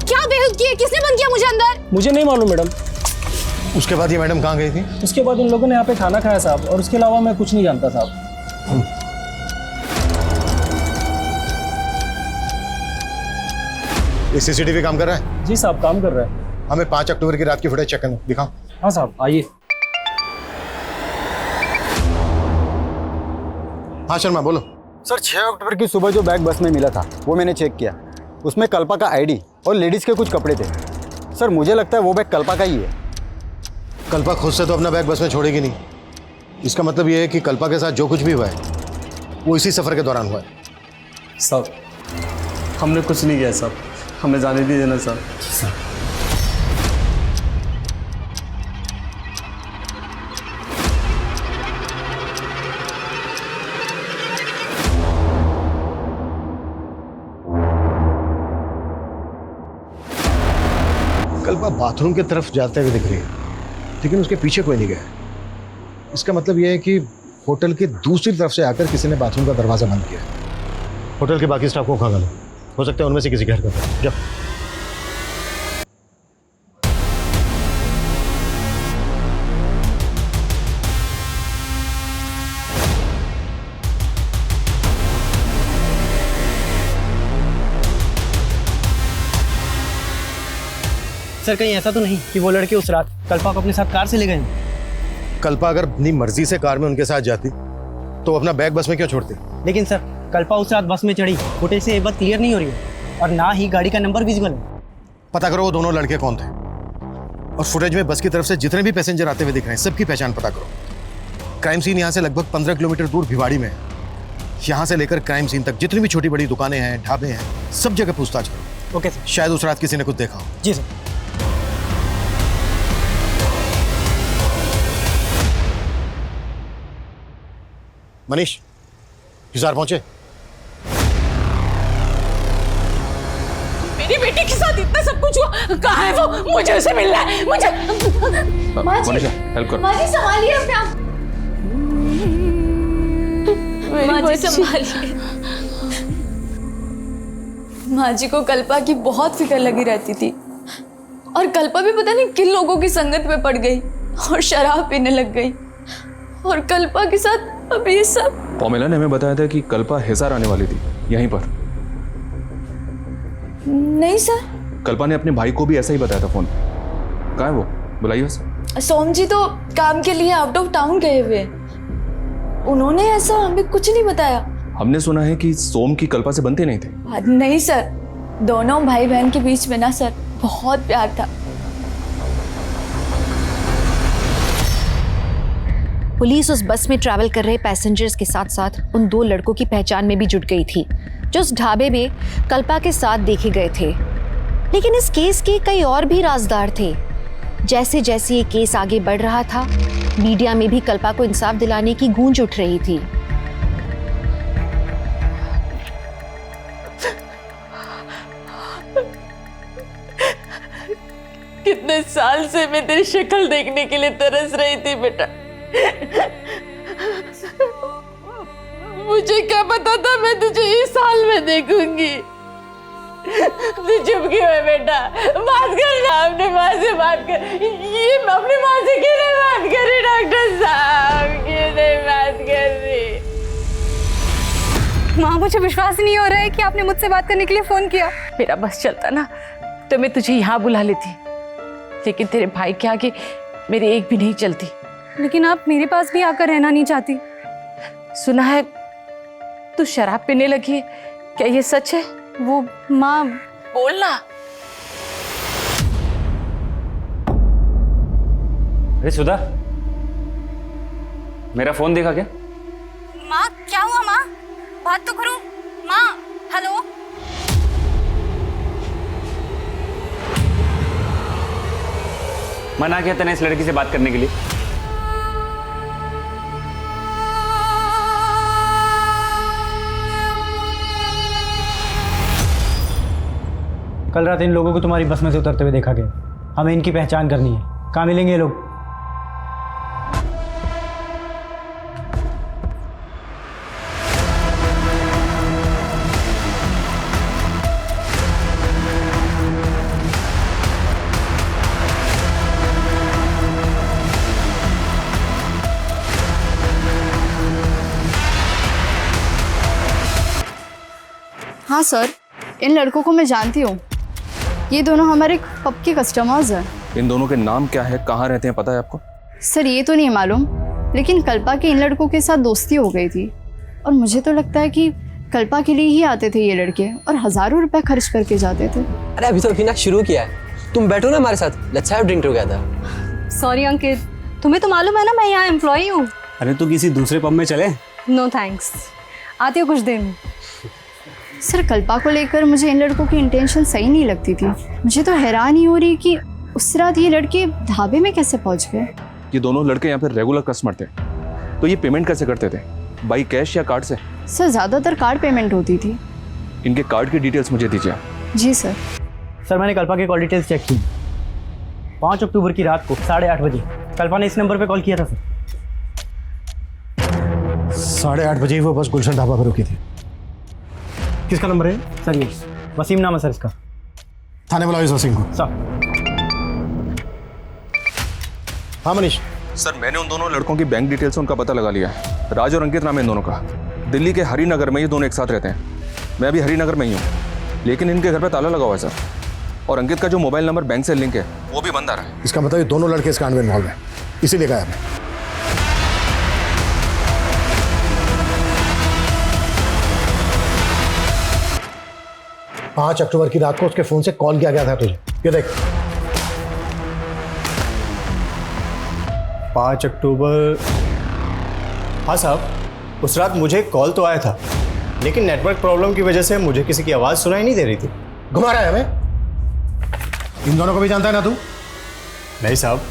क्या बेहुदगी है? किसने बंद किया मुझे अंदर? मुझे नहीं मालूम मैडम। उसके बाद ये मैडम कहाँ गई थी? उसके बाद इन लोगों ने यहाँ पे खाना खाया साहब, और उसके अलावा मैं कुछ नहीं जानता साहब। ये सीसीटीवी काम कर रहा है? जी साहब काम कर रहा है। हमें 5 अक्टूबर की रात की फुटेज चेक करना, दिखाओ। हाँ साहब आइए। हाँ शर्मा बोलो। सर 6 अक्टूबर की सुबह जो बैग बस में मिला था वो मैंने चेक किया, उसमें कल्पा का आईडी और लेडीज़ के कुछ कपड़े थे। सर मुझे लगता है वो बैग कल्पा का ही है। कल्पा खुद से तो अपना बैग बस में छोड़ेगी नहीं, इसका मतलब ये है कि कल्पा के साथ जो कुछ भी हुआ है वो इसी सफ़र के दौरान हुआ है। साहब हमने कुछ नहीं किया साहब, हमें जाने दीजिए ना सर। कल्पा बाथरूम की तरफ जाते हुए दिख रही है, लेकिन उसके पीछे कोई नहीं गया। इसका मतलब यह है कि होटल के दूसरी तरफ से आकर किसी ने बाथरूम का दरवाजा बंद किया। होटल के बाकी स्टाफ को खंगालो, हो सकता है उनमें से किसी की हरकत है। जाओ। सर कहीं ऐसा तो नहीं कि वो लड़के उस रात कल्पा को अपने साथ कार से ले गए हों? कल्पा अगर अपनी मर्जी से कार में उनके साथ जाती तो अपना बैग बस में क्यों छोड़ती? लेकिन सर कल्पा उस रात बस में चढ़ी, फुटेज से ये बात क्लियर नहीं हो रही है और ना ही गाड़ी का नंबर विजिबल है। पता करो वो दोनों लड़के कौन थे और फुटेज में बस की तरफ से जितने भी पैसेंजर आते हुए दिख रहे हैं सबकी पहचान पता करो। क्राइम सीन यहाँ से लगभग 15 किलोमीटर दूर भिवाड़ी में है। यहाँ से लेकर क्राइम सीन तक जितनी भी छोटी बड़ी दुकानें हैं, ढाबे हैं, सब जगह पूछताछ करो। Okay sir. शायद उस रात किसी ने कुछ देखा हो। जी सर। मनीष, हिसार पहुंचे? मेरी बेटी के साथ इतना सब कुछ हुआ, कहाँ है वो? मुझे उसे मिलना है, मुझे। मनीषा हेल्प करो। माँ जी संभालिए अपने आप। माँ जी संभालिए। माँ जी को कल्पा की बहुत फिक्र लगी रहती थी और कल्पा भी पता नहीं किन लोगों की संगत में पड़ गई और शराब पीने लग गई और कल्पा के साथ अब ये सब। पॉमेला ने हमें बताया था कि कल्पा हिसार आने वाली थी यहीं पर। नहीं सर, कल्पा ने अपने भाई को भी ऐसा ही बताया था फोन। कहाँ है वो? बुलाइए उसे। सोम जी तो काम के लिए आउट ऑफ टाउन गए हुए, उन्होंने ऐसा हमें कुछ नहीं बताया। हमने सुना है कि सोम की कल्पा से बनती नहीं थी। नहीं सर, दोनों भाई बहन के बीच में ना सर बहुत प्यार था। पुलिस उस बस में ट्रैवल कर रहे पैसेंजर्स के साथ साथ उन 2 लड़कों की पहचान में भी जुट गई थी जो उस ढाबे में कल्पा के साथ देखे गए थे। लेकिन इस केस के कई और भी राजदार थे। जैसे जैसे ये केस आगे बढ़ रहा था, मीडिया में भी कल्पा को इंसाफ दिलाने की गूंज उठ रही थी। कितने साल से मैं तेरी शक्ल देखने के लिए तरस रही थी बेटा। मुझे क्या पता था मैं तुझे इस साल में देखूंगी। तू चुप क्यों है बेटा? बात कर ना, अपने माँ से बात कर। ये अपनी माँ से क्यों नहीं बात कर रही डॉक्टर साहब? क्यों नहीं बात कर रही? माँ मुझे विश्वास नहीं हो रहा है कि आपने मुझसे बात करने के लिए फोन किया। मेरा बस चलता ना तो मैं तुझे यहाँ बुला लेती, लेकिन तेरे भाई के आगे मेरी एक भी नहीं चलती। लेकिन आप मेरे पास भी आकर रहना नहीं चाहती। सुना है तू शराब पीने लगी है, क्या ये सच है? वो माँ बोलना। अरे सुधा, मेरा फोन देखा क्या? माँ क्या हुआ? माँ बात तो करो। माँ हेलो। मना किया तूने इस लड़की से बात करने के लिए? कल रात इन लोगों को तुम्हारी बस में से उतरते हुए देखा गया। हमें इनकी पहचान करनी है। कहाँ मिलेंगे ये लोग? हाँ सर, इन लड़कों को मैं जानती हूँ। ये दोनों हमारे पब के कस्टमर्स हैं। इन दोनों के नाम क्या है, कहाँ रहते हैं, पता है आपको? सर ये तो नहीं मालूम, लेकिन कल्पा के इन लड़कों के साथ दोस्ती हो गई थी और मुझे तो लगता है कि कल्पा के लिए ही आते थे ये लड़के और हज़ारों रुपए खर्च करके जाते थे। अरे अभी तो अभी ना शुरू किया है, तुम बैठो ना हमारे साथ, let's have drink together. Sorry Ankit, तुम्हें तो मालूम है ना मैं यहाँ एम्प्लॉई हूँ। अरे तो किसी दूसरे पब में चले? नो थैंक्स, आती हूँ कुछ देर में। सर कल्पा को लेकर मुझे इन लड़कों की इंटेंशन सही नहीं लगती थी। मुझे तो हैरान ही हो रही कि उस रात ये लड़के ढाबे में कैसे पहुंच गए। ये दोनों लड़के यहाँ पर रेगुलर कस्टमर थे, तो ये पेमेंट कैसे करते थे? बाई कैश या कार्ड से? सर ज़्यादातर कार्ड पेमेंट होती थी। इनके कार्ड की डिटेल्स मुझे दीजिए। जी सर। सर मैंने कल्पा के कॉल डिटेल्स चेक की। 5 अक्टूबर की रात को 8:30 बजे कल्पा ने इस नंबर पे कॉल किया था सर। 8:30 बजे ही वो बस गुलशन ढाबा पर रुकी थी। किसका नंबर है सर? ये वसीम नाम है सर इसका। थाने बुलाओ इस वसीम को। सर। हाँ मनीष। सर मैंने उन दोनों लड़कों की बैंक डिटेल्स से उनका पता लगा लिया है। राज और अंकित नाम है इन दोनों का। दिल्ली के हरिनगर में ये दोनों एक साथ रहते हैं। मैं अभी हरिनगर में ही हूँ, लेकिन इनके घर पे ताला लगा हुआ है सर। और अंकित का जो मोबाइल नंबर बैंक से लिंक है वो भी बंद आ रहा है। इसका मतलब ये दोनों लड़के इस कांड में इन्वॉल्व हैं, इसीलिए गायब है। 5 अक्टूबर की रात को उसके फोन से कॉल किया गया था तुझे, ये देख। 5 अक्टूबर, हाँ साहब, उस रात मुझे कॉल तो आया था, लेकिन नेटवर्क प्रॉब्लम की वजह से मुझे किसी की आवाज़ सुनाई नहीं दे रही थी। घुमा रहा है हमें? इन दोनों को भी जानता है ना तू? नहीं साहब,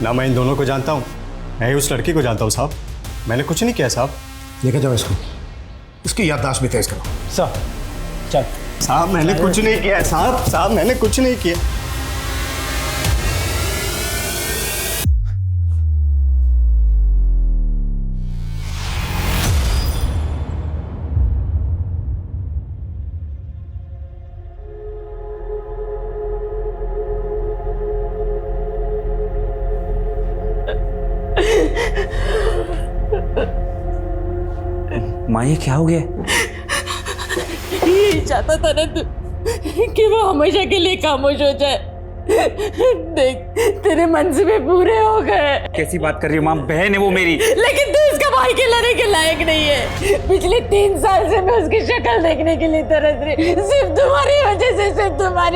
ना मैं इन दोनों को जानता हूँ, मैं ही उस लड़की को जानता हूँ साहब। मैंने कुछ नहीं किया साहब। लेके जाओ इसको, इसकी याददाश्त भी तेज करो। साहब चल। साहब मैंने कुछ नहीं किया साहब मैंने कुछ नहीं किया। माँ ये क्या हो गया? ये चाहता था ना तू कि वो हमेशा के लिए खामोश हो जाए। देख तेरे मंसूबे पूरे हो गए। कैसी बात कर रही हो माँ? बहन है वो मेरी। लेकिन तू इसका भाई खिलाने के लायक नहीं है। पिछले 3 साल से मैं उसकी शक्ल देखने के लिए तरस रही। सिर्फ तुम्हारी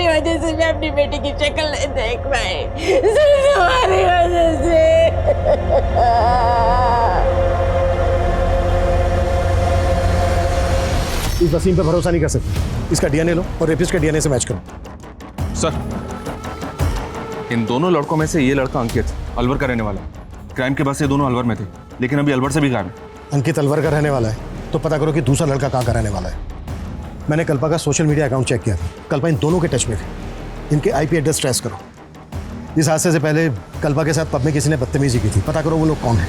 वजह से मैं अपनी बेटी की शक्ल नहीं देख पाई। सिर्फ तुम्हारी वजह से। इस वसीम पे भरोसा नहीं कर सकते। इसका डीएनए लो और रेपिस्ट के डीएनए से मैच करो। सर, इन दोनों लड़कों में से ये लड़का अंकित अलवर का रहने वाला है। क्राइम के बाद से दोनों अलवर में थे, लेकिन अभी अलवर से भी गायब है। अंकित अलवर का रहने वाला है तो पता करो कि दूसरा लड़का कहाँ का रहने वाला है। मैंने कल्पा का सोशल मीडिया अकाउंट चेक किया था, कल्पा इन दोनों के टच में थे। इनके आईपी एड्रेस ट्रेस करो। इस हादसे से पहले कल्पा के साथ पब में किसी ने बदतमीजी की थी, पता करो वो लोग कौन है।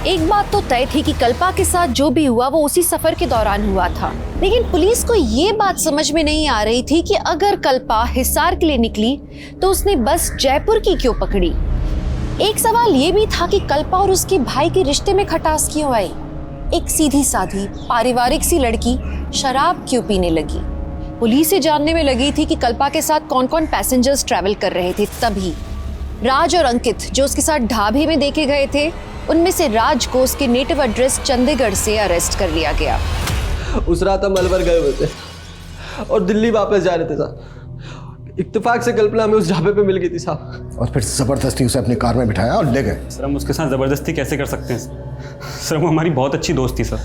एक बात तो तय थी कि कल्पा के साथ जो भी हुआ वो उसी सफर के दौरान हुआ था, लेकिन पुलिस को ये बात समझ में नहीं आ रही थी कि अगर कल्पा हिसार के लिए निकली तो उसने बस जयपुर की क्यों पकड़ी। एक सवाल ये भी था कि कल्पा और उसके भाई के रिश्ते में खटास क्यों आई। एक सीधी साधी पारिवारिक सी लड़की शराब क्यों पीने लगी। पुलिस से जानने में लगी थी कि कल्पा के साथ कौन कौन पैसेंजर्स ट्रैवल कर रहे थे। तभी राज और अंकित जो उसके साथ ढाबे में देखे गए थे, उनमें से राज को उसके नेटिव एड्रेस चंडीगढ़ से अरेस्ट कर लिया गया। उस रात हम अलवर गए हुए थे और दिल्ली वापस जा रहे थे साहब। इत्तेफाक से कल्पना हमें उस ढाबे पे मिल गई थी साहब। और फिर जबरदस्ती उसे अपनी कार में बिठाया और ले गए। सर हम उसके साथ जबरदस्ती कैसे कर सकते हैं सर? वो हमारी बहुत अच्छी दोस्त थी सर।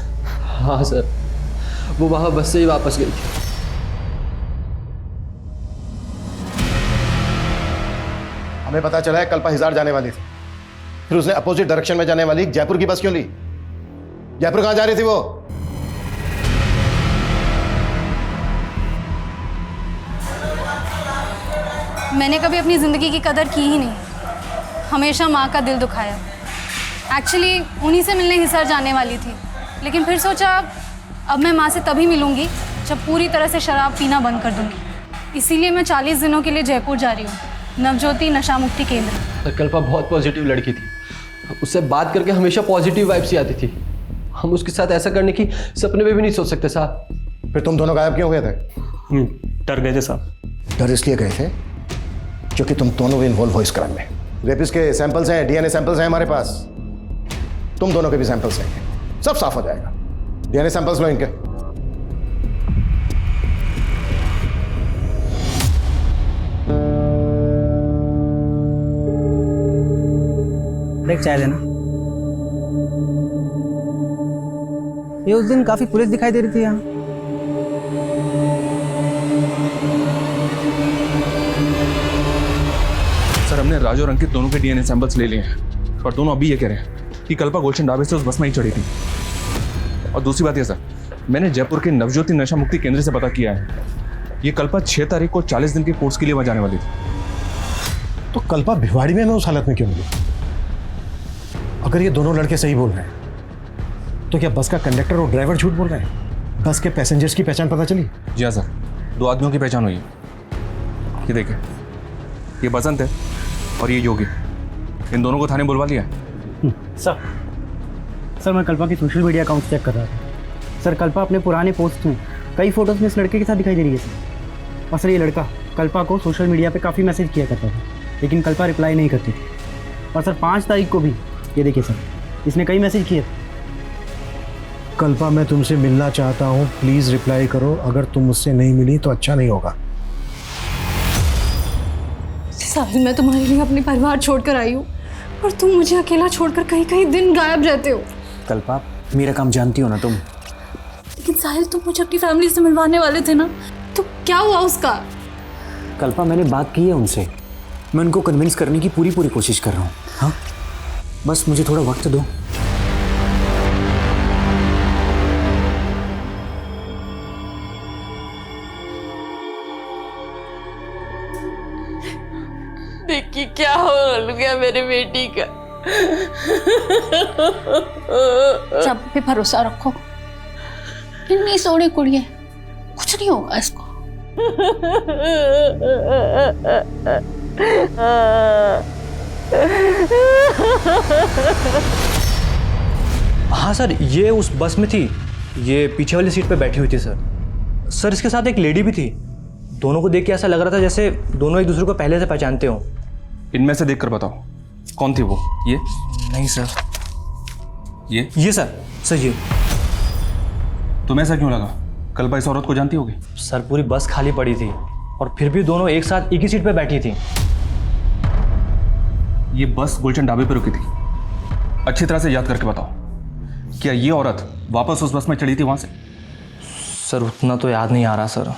हाँ सर, वो वहाँ बस से ही वापस गई थी। हमें पता चला है कल्पा हिसार जाने वाली थी, फिर उसने अपोजिट डायरेक्शन में जाने वाली जयपुर की बस क्यों ली? जयपुर कहां जा रही थी वो? मैंने कभी अपनी ज़िंदगी की कदर की ही नहीं, हमेशा माँ का दिल दुखाया। एक्चुअली उन्हीं से मिलने हिसार जाने वाली थी, लेकिन फिर सोचा अब मैं माँ से तभी मिलूंगी जब पूरी तरह से शराब पीना बंद कर दूंगी। इसीलिए मैं 40 दिनों के लिए जयपुर जा रही हूँ, नवज्योति नशा मुक्ति केंद्र। कल्पा बहुत पॉजिटिव लड़की थी, उससे बात करके हमेशा पॉजिटिव वाइब्स ही आती थी। हम उसके साथ ऐसा करने की सपने में भी नहीं सोच सकते साहब। फिर तुम दोनों गायब क्यों हुए थे? डर गए थे साहब। डर इसलिए गए थे क्योंकि तुम दोनों भी इन्वॉल्व हो इस क्राइम में। रेपिस्ट के सैंपल्स हैं, डीएनए सैंपल्स हैं हमारे पास, तुम दोनों के भी सैंपल्स हैं, सब साफ हो जाएगा। डीएनए सैंपल्स लो इनके। देख चाय लेना। ये उस दिन काफी पुलिस दिखाई दे रही थी यहाँ। सर हमने राज और अंकित दोनों के डीएनए सैंपल्स ले लिए हैं, पर दोनों अभी ये कह रहे हैं कि कल्पा गुलशन ढाबे से उस बस में ही चढ़ी थी। और दूसरी बात ये सर, मैंने जयपुर के नवज्योति नशा मुक्ति केंद्र से पता किया है, ये कल्पा 6 तारीख को 40 दिन के कोर्स के लिए वहां जाने वाली थी। तो कल्पा भिवाड़ी में उस हालत में क्यों मिली? अगर ये दोनों लड़के सही बोल रहे हैं तो क्या बस का कंडक्टर और ड्राइवर झूठ बोल रहे हैं? बस के पैसेंजर्स की पहचान पता चली? जी हाँ सर, 2 आदमियों की पहचान हुई है। ये देखिए, ये बसंत है और ये योगी, इन दोनों को थाने बुलवा लिया। सर मैं कल्पा की सोशल मीडिया अकाउंट चेक कर रहा था। सर कल्पा अपने पुराने पोस्ट में कई फोटोज़ में इस लड़के के साथ दिखाई दे रही है सर। और सर ये लड़का कल्पा को सोशल मीडिया पे काफ़ी मैसेज किया करता था, लेकिन कल्पा रिप्लाई नहीं करती थी। और सर 5 तारीख को भी ये देखिए सर, इसने कई मैसेज किए। कल्पा, मैं तुमसे मिलना चाहता हूँ, प्लीज़ रिप्लाई करो। अगर तुम मुझसे नहीं मिली तो अच्छा नहीं होगा। साहिल, मैं तुम्हारे लिए अपने परिवार छोड़कर आई हूँ और तुम मुझे अकेला छोड़कर कहीं कहीं दिन गायब रहते हो। कल्पा, मेरा काम जानती हो ना तुम। लेकिन साहिल, तुम मुझे अपनी फैमिली से मिलवाने वाले थे ना, तो क्या हुआ उसका? कल्पा, मैंने बात की है उनसे, मैं उनको कन्विंस करने की पूरी कोशिश कर रहा हूँ। हाँ, बस मुझे थोड़ा वक्त दो। देखिए क्या हो गया मेरे बेटी का। सब पे भरोसा रखो, इतनी सोनी कुड़ी है, कुछ नहीं होगा इसको। हाँ सर, ये उस बस में थी, ये पीछे वाली सीट पे बैठी हुई थी सर। सर इसके साथ एक लेडी भी थी। दोनों को देख के ऐसा लग रहा था जैसे दोनों एक दूसरे को पहले से पहचानते हो। इनमें से देखकर बताओ कौन थी वो? ये नहीं सर। ये सर ये। तुम्हें ऐसा क्यों लगा? कल्पा इस औरत को जानती होगी? सर पूरी बस खाली पड़ी थी और फिर भी दोनों एक साथ एक ही सीट पे बैठी थी। ये बस गुलशन ढाबे पर रुकी थी। अच्छी तरह से याद करके बताओ, क्या ये औरत वापस उस बस में चढ़ी थी वहां से? सर उतना तो याद नहीं आ रहा सर।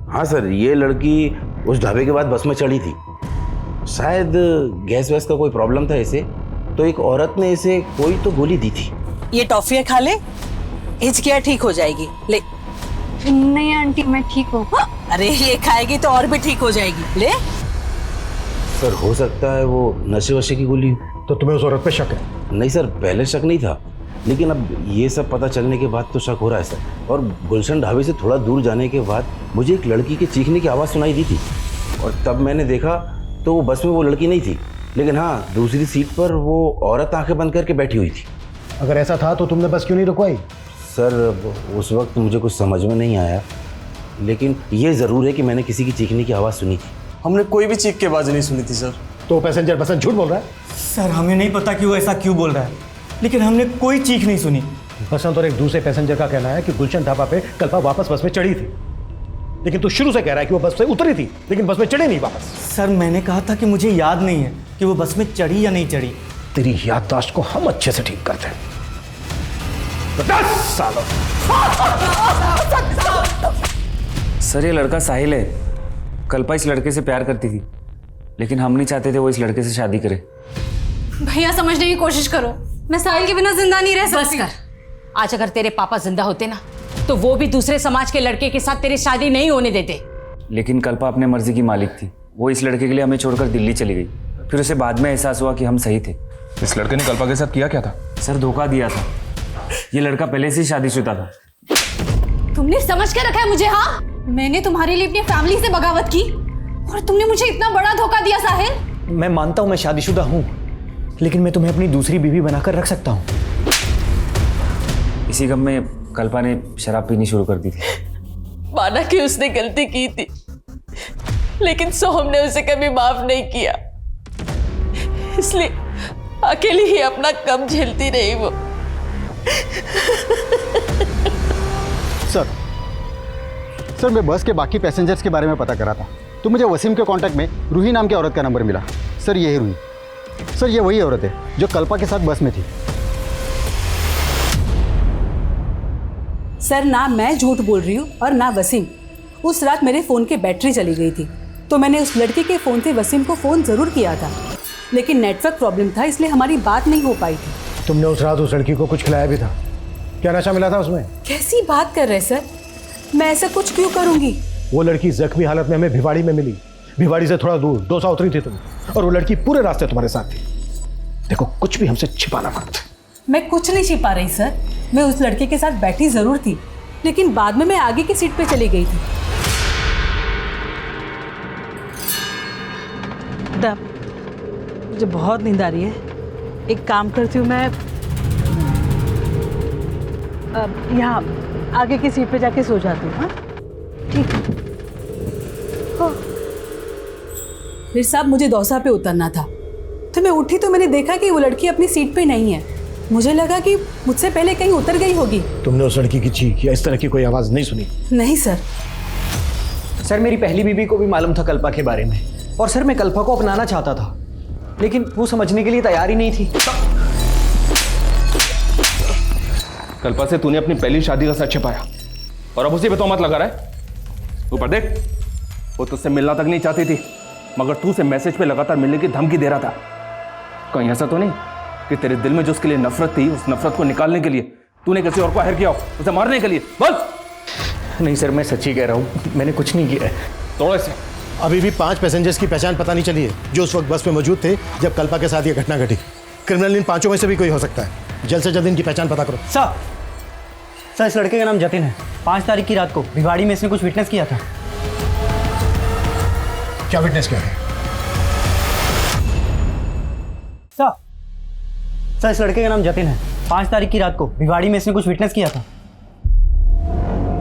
हाँ सर, ये लड़की उस ढाबे के बाद बस में चढ़ी थी। शायद गैस वैस का कोई प्रॉब्लम था इसे, तो एक औरत ने इसे कोई तो गोली दी थी। ये टॉफियाँ खा ले, हिचकियाँ ठीक हो जाएगी। ले। नहीं आंटी, मैं ठीक हूँ। अरे ये खाएगी तो और भी ठीक हो जाएगी। ले। सर हो सकता है वो नशे वशे की गोली। तो तुम्हें उस औरत पे शक है? नहीं सर, पहले शक नहीं था, लेकिन अब ये सब पता चलने के बाद तो शक हो रहा है सर। और गुलशन ढाबे से थोड़ा दूर जाने के बाद मुझे एक लड़की के चीखने की आवाज़ सुनाई दी थी, और तब मैंने देखा तो वो बस में वो लड़की नहीं थी, लेकिन हाँ दूसरी सीट पर वो औरत आंखें बंद करके बैठी हुई थी। अगर ऐसा था तो तुमने बस क्यों नहीं रुकवाई? सर उस वक्त मुझे कुछ समझ में नहीं आया, लेकिन ये ज़रूर है कि मैंने किसी की चीखने की आवाज़ सुनी थी। हमने कोई भी चीख की आवाज़ नहीं सुनी थी सर। तो पैसेंजर बस झूठ बोल रहा है? सर हमें नहीं पता कि वो ऐसा क्यों बोल रहा है, लेकिन हमने कोई चीख नहीं सुनी। बसंत और एक दूसरे पैसेंजर का कहना है कि गुलशन ढाबा पे कल्पा वापस बस में चढ़ी थी, लेकिन तू शुरू से कह रहा है कि वो बस से उतरी थी लेकिन बस में चढ़ी नहीं वापस। सर मैंने कहा था कि मुझे याद नहीं है कि वो बस में चढ़ी या नहीं चढ़ी। तेरी याददाश्त को हम अच्छे से ठीक करते हैं। 10 सालों। सर ये लड़का साहिल है। कल्पा इस लड़के से प्यार करती थी, लेकिन हम नहीं चाहते थे वो इस लड़के से शादी करे। भैया समझने की कोशिश करो, मैं साहिल के बिना जिंदा नहीं रह सकती। बस कर। आज अगर तेरे पापा जिंदा होते ना, तो वो भी दूसरे समाज के लड़के के साथ तेरी शादी नहीं होने देते। लेकिन कल्पा अपने मर्जी की मालिक थी। वो इस लड़के के लिए हमें छोड़कर दिल्ली चली गई। फिर उसे बाद में एहसास हुआ कि हम सही थे। इस लड़के ने कल्पा के साथ किया क्या था? सर धोखा दिया था। ये लड़का पहले से ही शादीशुदा था। तुमने समझ के रखा है मुझे? हाँ, मैंने तुम्हारे लिए अपनी फैमिली से बगावत की और तुमने मुझे इतना बड़ा धोखा दिया साहिल। मैं मानता हूँ मैं शादीशुदा हूँ, लेकिन मैं तुम्हें अपनी दूसरी बीवी बनाकर रख सकता हूँ। इसी गम में कल्पा ने शराब पीनी शुरू कर दी थी। माना कि उसने गलती की थी, लेकिन सोहम ने उसे कभी माफ नहीं किया, इसलिए अकेली ही अपना कम झेलती रही वो। सर मैं बस के बाकी पैसेंजर्स के बारे में पता करा था, तो मुझे वसीम के कांटेक्ट में रूही नाम की औरत का नंबर मिला। सर ये है रूही। सर ये वही औरत है जो कल्पा के साथ बस में थी। सर ना मैं झूठ बोल रही हूँ और ना वसीम। उस रात मेरे फ़ोन की बैटरी चली गई थी, तो मैंने उस लड़के के फ़ोन से वसीम को फ़ोन ज़रूर किया था, लेकिन नेटवर्क प्रॉब्लम था, इसलिए हमारी बात नहीं हो पाई थी। तुमने उस रात उस लड़की को कुछ खिलाया भी था? क्या नशा मिला था उसमें? कैसी बात कर रहे सर, मैं ऐसा कुछ क्यों करूँगी? वो लड़की जख्मी हालत में हमें भिवाड़ी में मिली। भिवाड़ी से थोड़ा दूर डोसा उतरी थी तुम, और वो लड़की पूरे रास्ते तुम्हारे साथ थी। देखो कुछ भी हमसे छिपाना मत। मैं कुछ नहीं छिपा रही सर, मैं उस लड़के के साथ बैठी ज़रूर थी, लेकिन बाद में मैं आगे की सीट पे चली गई थी। मुझे बहुत नींद आ रही है, एक काम करती हूँ मैं यहाँ आगे की सीट पे जाके सो जाती हूँ। हाँ ठीक है। फिर साहब मुझे दौसा पे उतरना था, तो मैं उठी तो मैंने देखा कि वो लड़की अपनी सीट पे नहीं है। मुझे लगा कि मुझसे पहले कहीं उतर गई होगी। तुमने उस लड़की की चीख या इस तरह की कोई आवाज़ नहीं सुनी? नहीं सर। सर मेरी पहली बीवी को भी मालूम था कल्पा के बारे में, और सर मैं कल्पा को अपनाना चाहता था, लेकिन वो समझने के लिए तैयार ही नहीं थी। कल्पा से तूने अपनी पहली शादी का सच छिपाया और अब उसी पे तोहमत लगा रहा है। ऊपर देख, वो तुझसे मिलना तक नहीं चाहती थी, मगर तू उसे मैसेज पे लगातार मिलने की धमकी दे रहा था। कहीं ऐसा तो नहीं कि तेरे दिल में जो उसके लिए नफरत थी, उस नफरत को निकालने के लिए तूने किसी और को हायर किया हो, उसे मारने के लिए? बोल। नहीं सर, मैं सच्ची कह रहा हूँ, मैंने कुछ नहीं किया है। तोड़ो इसे। अभी भी 5 पैसेंजर्स की पहचान पता नहीं चली है जो उस वक्त बस में मौजूद थे जब कल्पा के साथ ये घटना घटी। क्रिमिनल इन 5 में से भी कोई हो सकता है। जल्द से जल्द इनकी पहचान पता करो। सर इस लड़के का नाम जतिन है। 5 तारीख की रात को भिवाड़ी में इसने कुछ विटनेस किया था। क्या विटनेस किया है? सर इस लड़के का नाम जतिन है। 5 तारीख की रात को भिवाड़ी में इसने कुछ विटनेस किया था।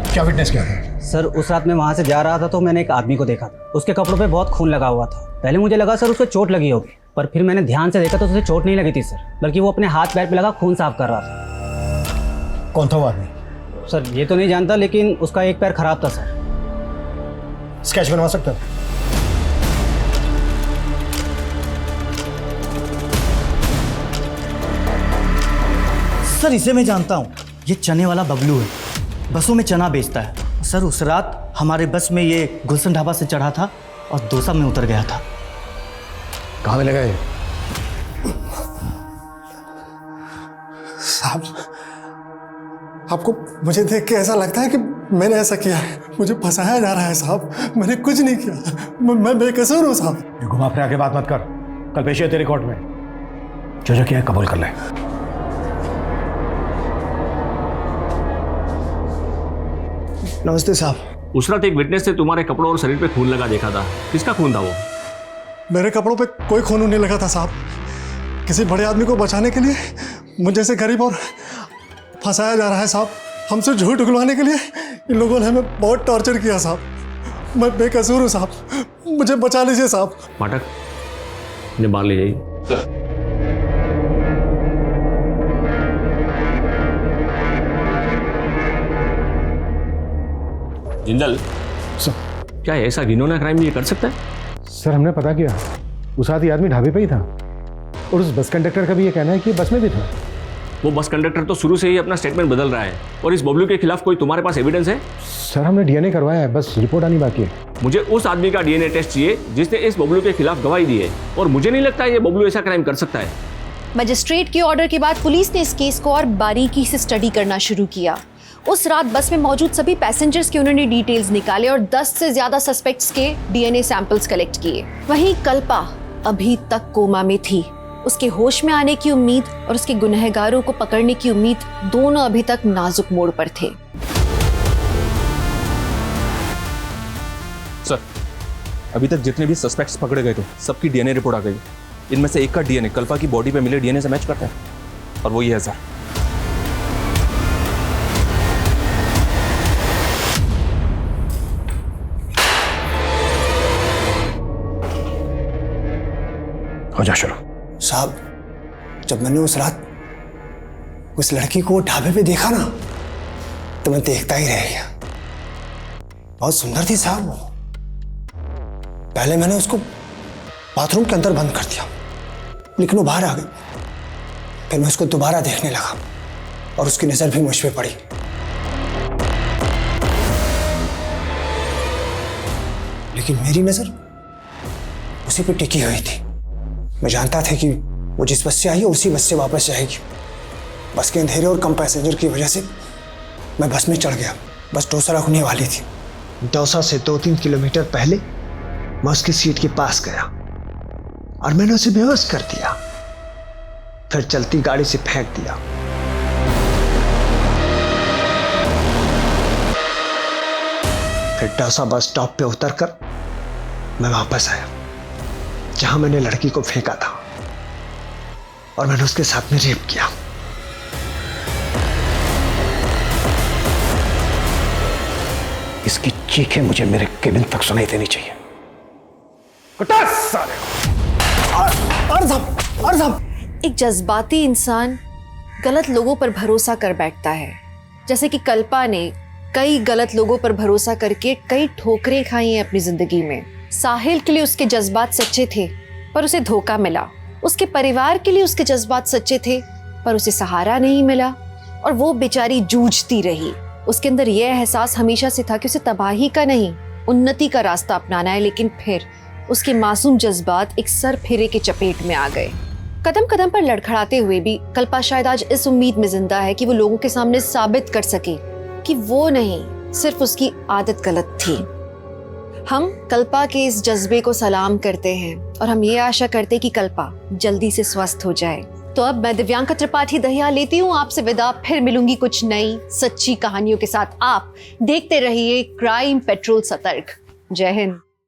क्या विटनेस किया है? सर उस रात मैं वहाँ से जा रहा था तो मैंने एक आदमी को देखा था, उसके कपड़ों पे बहुत खून लगा हुआ था। पहले मुझे लगा सर उसको चोट लगी होगी, पर फिर मैंने ध्यान से देखा तो उसे चोट नहीं लगी थी सर, बल्कि वो अपने हाथ पैर पे लगा खून साफ कर रहा था। कौन था वो आदमी? सर ये तो नहीं जानता, लेकिन उसका एक पैर खराब था सर। स्केच बनवा सकते हो? सर इसे मैं जानता हूँ, ये चने वाला बबलू है, बसों में चना बेचता है। सर उस रात हमारे बस में ये गुलशन ढाबा से चढ़ा था और दौसा में उतर गया था। कहाँ मिलेगा ये? साहब आपको मुझे देख के ऐसा लगता है कि मैंने ऐसा किया है, मुझे फंसाया जा रहा है साहब। मैंने कुछ नहीं किया, मैं बेकसूर हूँ साहब। ये घुमा फिरा के बात मत कर, कल पेशी है तेरे कोर्ट में। जो किया है कबूल कर ले। नमस्ते साहब। उस रात एक विटनेस ने तुम्हारे कपड़ों और शरीर पे खून लगा देखा था, किसका खून था वो? मेरे कपड़ों पे कोई खून नहीं लगा था साहब। किसी बड़े आदमी को बचाने के लिए मुझे जैसे गरीब और फंसाया जा रहा है साहब। हमसे झूठ उगलवाने के लिए इन लोगों ने हमें बहुत टॉर्चर किया साहब। मैं बेकसूर हूँ साहब, मुझे बचा लीजिए साहब। पाठक इन्हें बाहर ले जाइए। जिंदल सर, क्या ऐसा घिनौना क्राइम ये कर सकता है? सर हमने पता किया, उस आदमी आदमी ढाबे पे ही था, और उस बस कंडक्टर का भी ये कहना है कि बस में भी था। वो बस कंडक्टर तो शुरू से ही अपना स्टेटमेंट बदल रहा है। और इस बबलू के खिलाफ कोई तुम्हारे पास एविडेंस है? सर हमने डीएनए करवाया है, बस रिपोर्ट आनी बाकी है। मुझे उस आदमी का डीएनए टेस्ट चाहिए जिसने इस बबलू के खिलाफ गवाही दी है, और मुझे नहीं लगता ये बबलू ऐसा क्राइम कर सकता है। मजिस्ट्रेट के ऑर्डर के बाद पुलिस ने इस केस को और बारीकी से स्टडी करना शुरू किया। उस रात बस में मौजूद सभी पैसेंजर्स के उन्होंने डिटेल्स निकाले और 10 से ज्यादा सस्पेक्ट्स के डीएनए सैंपल्स कलेक्ट किए। वहीं कल्पा अभी तक कोमा में थी। उसके होश में आने की उम्मीद और उसके गुनहगारों को पकड़ने की उम्मीद दोनों अभी तक नाजुक मोड़ पर थे। सर अभी तक जितने भी सस्पेक्ट्स पकड़े गए थे सबकी डीएनए रिपोर्ट आ गई। इनमें से एक का डीएनए कल्पा की बॉडी पे मिले डीएनए से मैच करता है, और वो ये है सर। हो जा शुरू। साहब जब मैंने उस रात उस लड़की को ढाबे पे देखा ना, तो मैं देखता ही रह गया। बहुत सुंदर थी साहब वो। पहले मैंने उसको बाथरूम के अंदर बंद कर दिया, लेकिन वो बाहर आ गई। फिर मैं उसको दोबारा देखने लगा और उसकी नजर भी मुझ पे पड़ी। लेकिन मेरी नजर उसी पे टिकी हुई थी। मैं जानता था कि वो जिस बस से आई है उसी बस से वापस जाएगी। बस के अंधेरे और कम पैसेंजर की वजह से मैं बस में चढ़ गया। बस दौसा रुकने वाली थी। दौसा से 2-3 किलोमीटर पहले मैं उसकी सीट के पास गया और मैंने उसे बेहोश कर दिया, फिर चलती गाड़ी से फेंक दिया। फिर दौसा बस स्टॉप पे उतरकर मैं वापस आया जहां मैंने लड़की को फेंका था। और मैंने उसके साथ में रेप किया। इसकी चीखें मुझे मेरे केबिन तक सुनाई देनी चाहिए। एक जज्बाती इंसान गलत लोगों पर भरोसा कर बैठता है, जैसे कि कल्पा ने कई गलत लोगों पर भरोसा करके कई ठोकरें खाई हैं अपनी जिंदगी में। साहिल के लिए उसके जज्बात सच्चे थे पर उसे धोखा मिला, उसके परिवार के लिए उसके जज्बात सच्चे थे पर उसे सहारा नहीं मिला और वो बेचारी जूझती रही। उसके अंदर यह एहसास हमेशा से था कि उसे तबाही का नहीं उन्नति का रास्ता अपनाना है, लेकिन फिर उसके मासूम जज्बात एक सर फेरे के चपेट में आ गए। कदम कदम पर लड़खड़ाते हुए भी कल्पा शायद आज इस उम्मीद में जिंदा है कि वो लोगों के सामने साबित कर सके कि वो नहीं, सिर्फ उसकी आदत गलत थी। हम कल्पा के इस जज्बे को सलाम करते हैं और हम ये आशा करते हैं कि कल्पा जल्दी से स्वस्थ हो जाए। तो अब मैं दिव्यांका त्रिपाठी दहिया लेती हूँ आपसे विदा। फिर मिलूंगी कुछ नई सच्ची कहानियों के साथ। आप देखते रहिए क्राइम पेट्रोल सतर्क। जय हिंद।